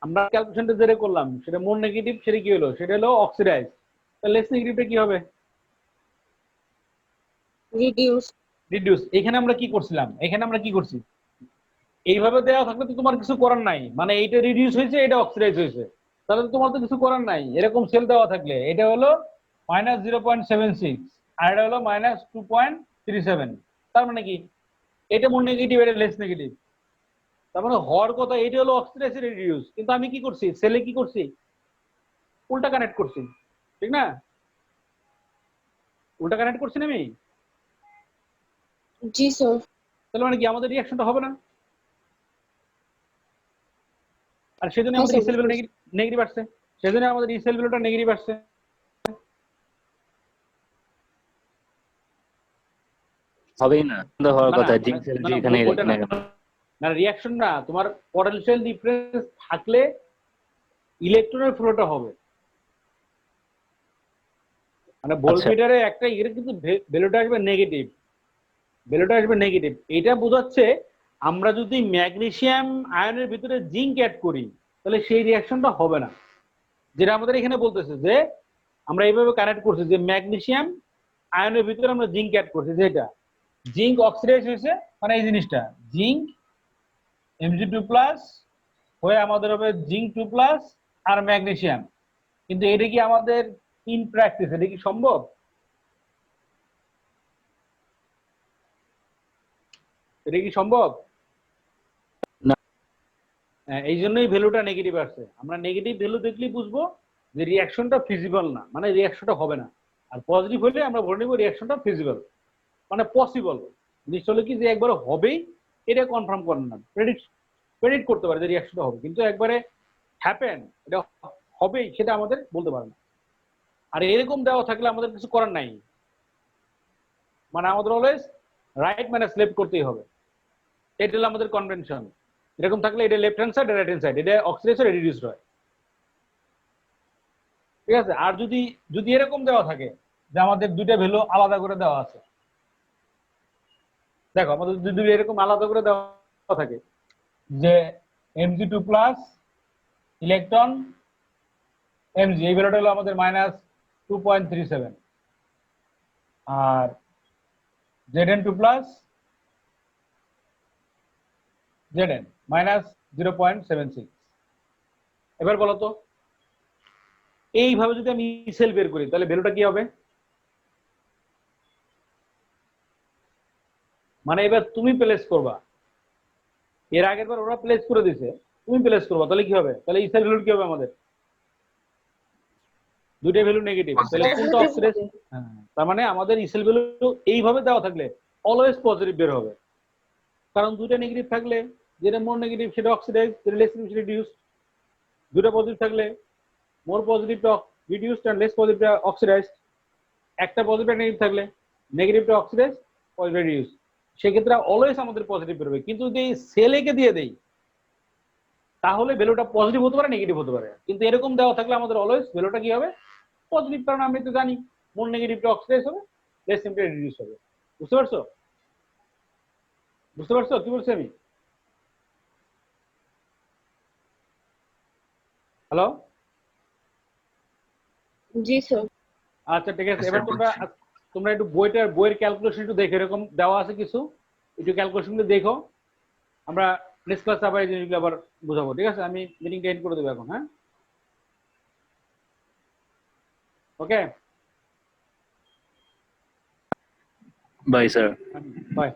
Speaker 1: আমরা ক্যালকুলেশনটা যেটা করলাম সেটা মোর নেগেটিভ, সেটা কি হলো? সেটা হলো অক্সিডাইজ। তাহলে লেস নেগেটিভটা কি হবে?
Speaker 5: Reduce.
Speaker 1: রিডিউস। এখানে আমরা কি করছিলাম? এইভাবে দেওয়া থাকলে তো তোমার কিছু করার নাই, মানে এইটা রিডিউস হয়েছে এটা অক্সিডাইজ হয়েছে, তাহলে তো তোমার তো কিছু করার নাই। এরকম সেল দেওয়া থাকলে এটা হলো -0.76 আর এটা হলো -2.37, তার মানে কি এটা মোর নেগেটিভ এটা লেস নেগেটিভ, তার মানে হওয়ার কথা এটা হলো অক্সিডাইজ রিডিউস, কিন্তু আমি কি করছি সেলে কি করছি উল্টা কানেক্ট করছি, ঠিক না? উল্টা কানেক্ট করছি না আমি,
Speaker 5: জি স্যার।
Speaker 1: তাহলে মানে কি আমাদের রিঅ্যাকশনটা হবে না, আর সেজন্য
Speaker 5: হ্যাঁ,
Speaker 1: আমাদের
Speaker 5: স্যার,
Speaker 1: এই সেলগুলো নেগেটিভ আসছে, সেজন্য আমাদের এই সেলগুলোটা নেগেটিভ আসছে।
Speaker 11: হবেই না, হওয়ার
Speaker 1: না
Speaker 11: কথা।
Speaker 1: না,
Speaker 11: জিঙ্ক সেল
Speaker 1: না, না,
Speaker 11: যেখানে
Speaker 1: ওটা না, না রিঅ্যাকশন না, তোমার পটেনশিয়াল ডিফারেন্স থাকলে ইলেকট্রনের ফ্লোটা হবে, মানে ভোল্টমিটারে একটা এর কিন্তু ভ্যালুটা আসবে নেগেটিভ, এটা বোঝাচ্ছে আমরা যদি ম্যাগনেসিয়াম আয়নের ভিতরে জিঙ্ক অ্যাড করি তাহলে সেই রিঅ্যাকশনটা হবে না, যেটা আমাদের এখানে বলতেছে যে আমরা এইভাবে কানেক্ট করছি যে ম্যাগনেসিয়াম আয়নের ভিতরে আমরা জিঙ্ক অ্যাড করছি, যেটা জিঙ্ক অক্সিডাইজ হয়েছে, মানে এই জিনিসটা জিঙ্ক Mg2+ হয়ে আমাদের হবে জিঙ্ক 2+ আর ম্যাগনেসিয়াম। কিন্তু এটা কি আমাদের ইন প্র্যাকটিস এটা কি সম্ভব? এটা কি সম্ভব?
Speaker 11: না।
Speaker 1: হ্যাঁ, এই জন্যই ভ্যালুটা নেগেটিভ আসছে। আমরা নেগেটিভ ভ্যালু দেখলেই বুঝবো যে রিয়াকশনটা ফিজিবল না, মানে রিয়াকশনটা হবে না। আর পজিটিভ হলে আমরা ধরে নিব রিয়াকশনটা ফিজিবল, মানে পসিবল। জিনিসটা হলো কি যে একবারে হবেই এটা কনফার্ম করেন না, প্রেডিক্ট করতে পারে যে রিয়াকশনটা হবে, কিন্তু একবারে হ্যাপেন এটা হবেই সেটা আমাদের বলতে পারে না। আর এরকম দেওয়া থাকলে আমাদের কিছু করার নাই, মানে আমাদের অলওয়েজ রাইট মাইনাস লেফট করতেই হবে। এটা হলো আমাদের কনভেনশন। এরকম থাকলে এটা left hand side, right hand side, এটা অক্সিডাইজ হয়, রিডিউসড হয়। ঠিক আছে? আর যদি এরকম দেওয়া থাকে যে আমাদের দুইটা ভ্যালু আলাদা করে দেওয়া আছে, দেখো আমাদের যদি এরকম আলাদা করে দেওয়া থাকে যে Mg2+ ইলেকট্রন Mg, এই ভ্যালুটা হলো আমাদের -2.37, আর Zn2+ Zn -0.76। এবার বলো তো এইভাবে যদি আমি সেল বের করি তাহলে ভ্যালুটা কি হবে? মানে এবার তুমি প্লেস করবা, এর আগের বার ওরা প্লেস করে দিছে, তুমি প্লেস করবা, তাহলে কি হবে? তাহলে এই সেল ভ্যালু কি হবে আমাদের? দুইটা ভ্যালু নেগেটিভ, তাহলে কোনটা অক্সিডাইজ? হ্যাঁ, তার মানে আমাদের ইসেল ভ্যালু এইভাবে দেওয়া থাকলে অলওয়েজ পজিটিভ বের হবে, কারণ দুইটা নেগেটিভ থাকলে যেটা মোর নেগেটিভ সেটা অক্সিডাইজ, যেটা লেস নেগেটিভ সেটা রিডিউস। দুটো পজিটিভ থাকলে মোর পজিটিভটা রিডিউসড আর লেস পজিটিভটা অক্সিডাইজড। একটা পজিটিভ আর নেগেটিভ থাকলে নেগেটিভটা অক্সিডাইজ, পজিটিভ রিডিউস। সেক্ষেত্রে অলওয়েজ আমাদের পজিটিভ বেরোবে। কিন্তু যদি সেল একে দিয়ে দেই তাহলে ভ্যালুটা পজিটিভ হতে পারে, নেগেটিভ হতে পারে, কিন্তু এরকম দেওয়া থাকলে আমাদের অলওয়েজ ভ্যালুটা কি হবে? পজিটিভ, কারণ আমি তো জানি মোর নেগেটিভটা অক্সিডাইজ হবে, লেস নেগেটিভটা রিডিউস হবে। বুঝতে পারছো? বুঝতে পারছো কি বলছি আমি? হ্যালো?
Speaker 5: জি স্যার।
Speaker 1: আচ্ছা ঠিক আছে,
Speaker 3: Yes,
Speaker 1: এবার
Speaker 3: sir,
Speaker 1: তোমরা
Speaker 3: বুঝছি।
Speaker 1: তোমরা একটু বইয়ের ক্যালকুলেশন একটু দেখো, এরকম দেওয়া আছে কিছু, একটু ক্যালকুলেশনগুলো দেখো। আমরা নেক্সট ক্লাসে আবার এই জিনিসগুলো আবার বুঝাবো। ঠিক আছে? আমি মিটিংটা এন্ড করে দেবো এখন। হ্যাঁ, ওকে,
Speaker 11: বাই স্যার।
Speaker 1: বাই।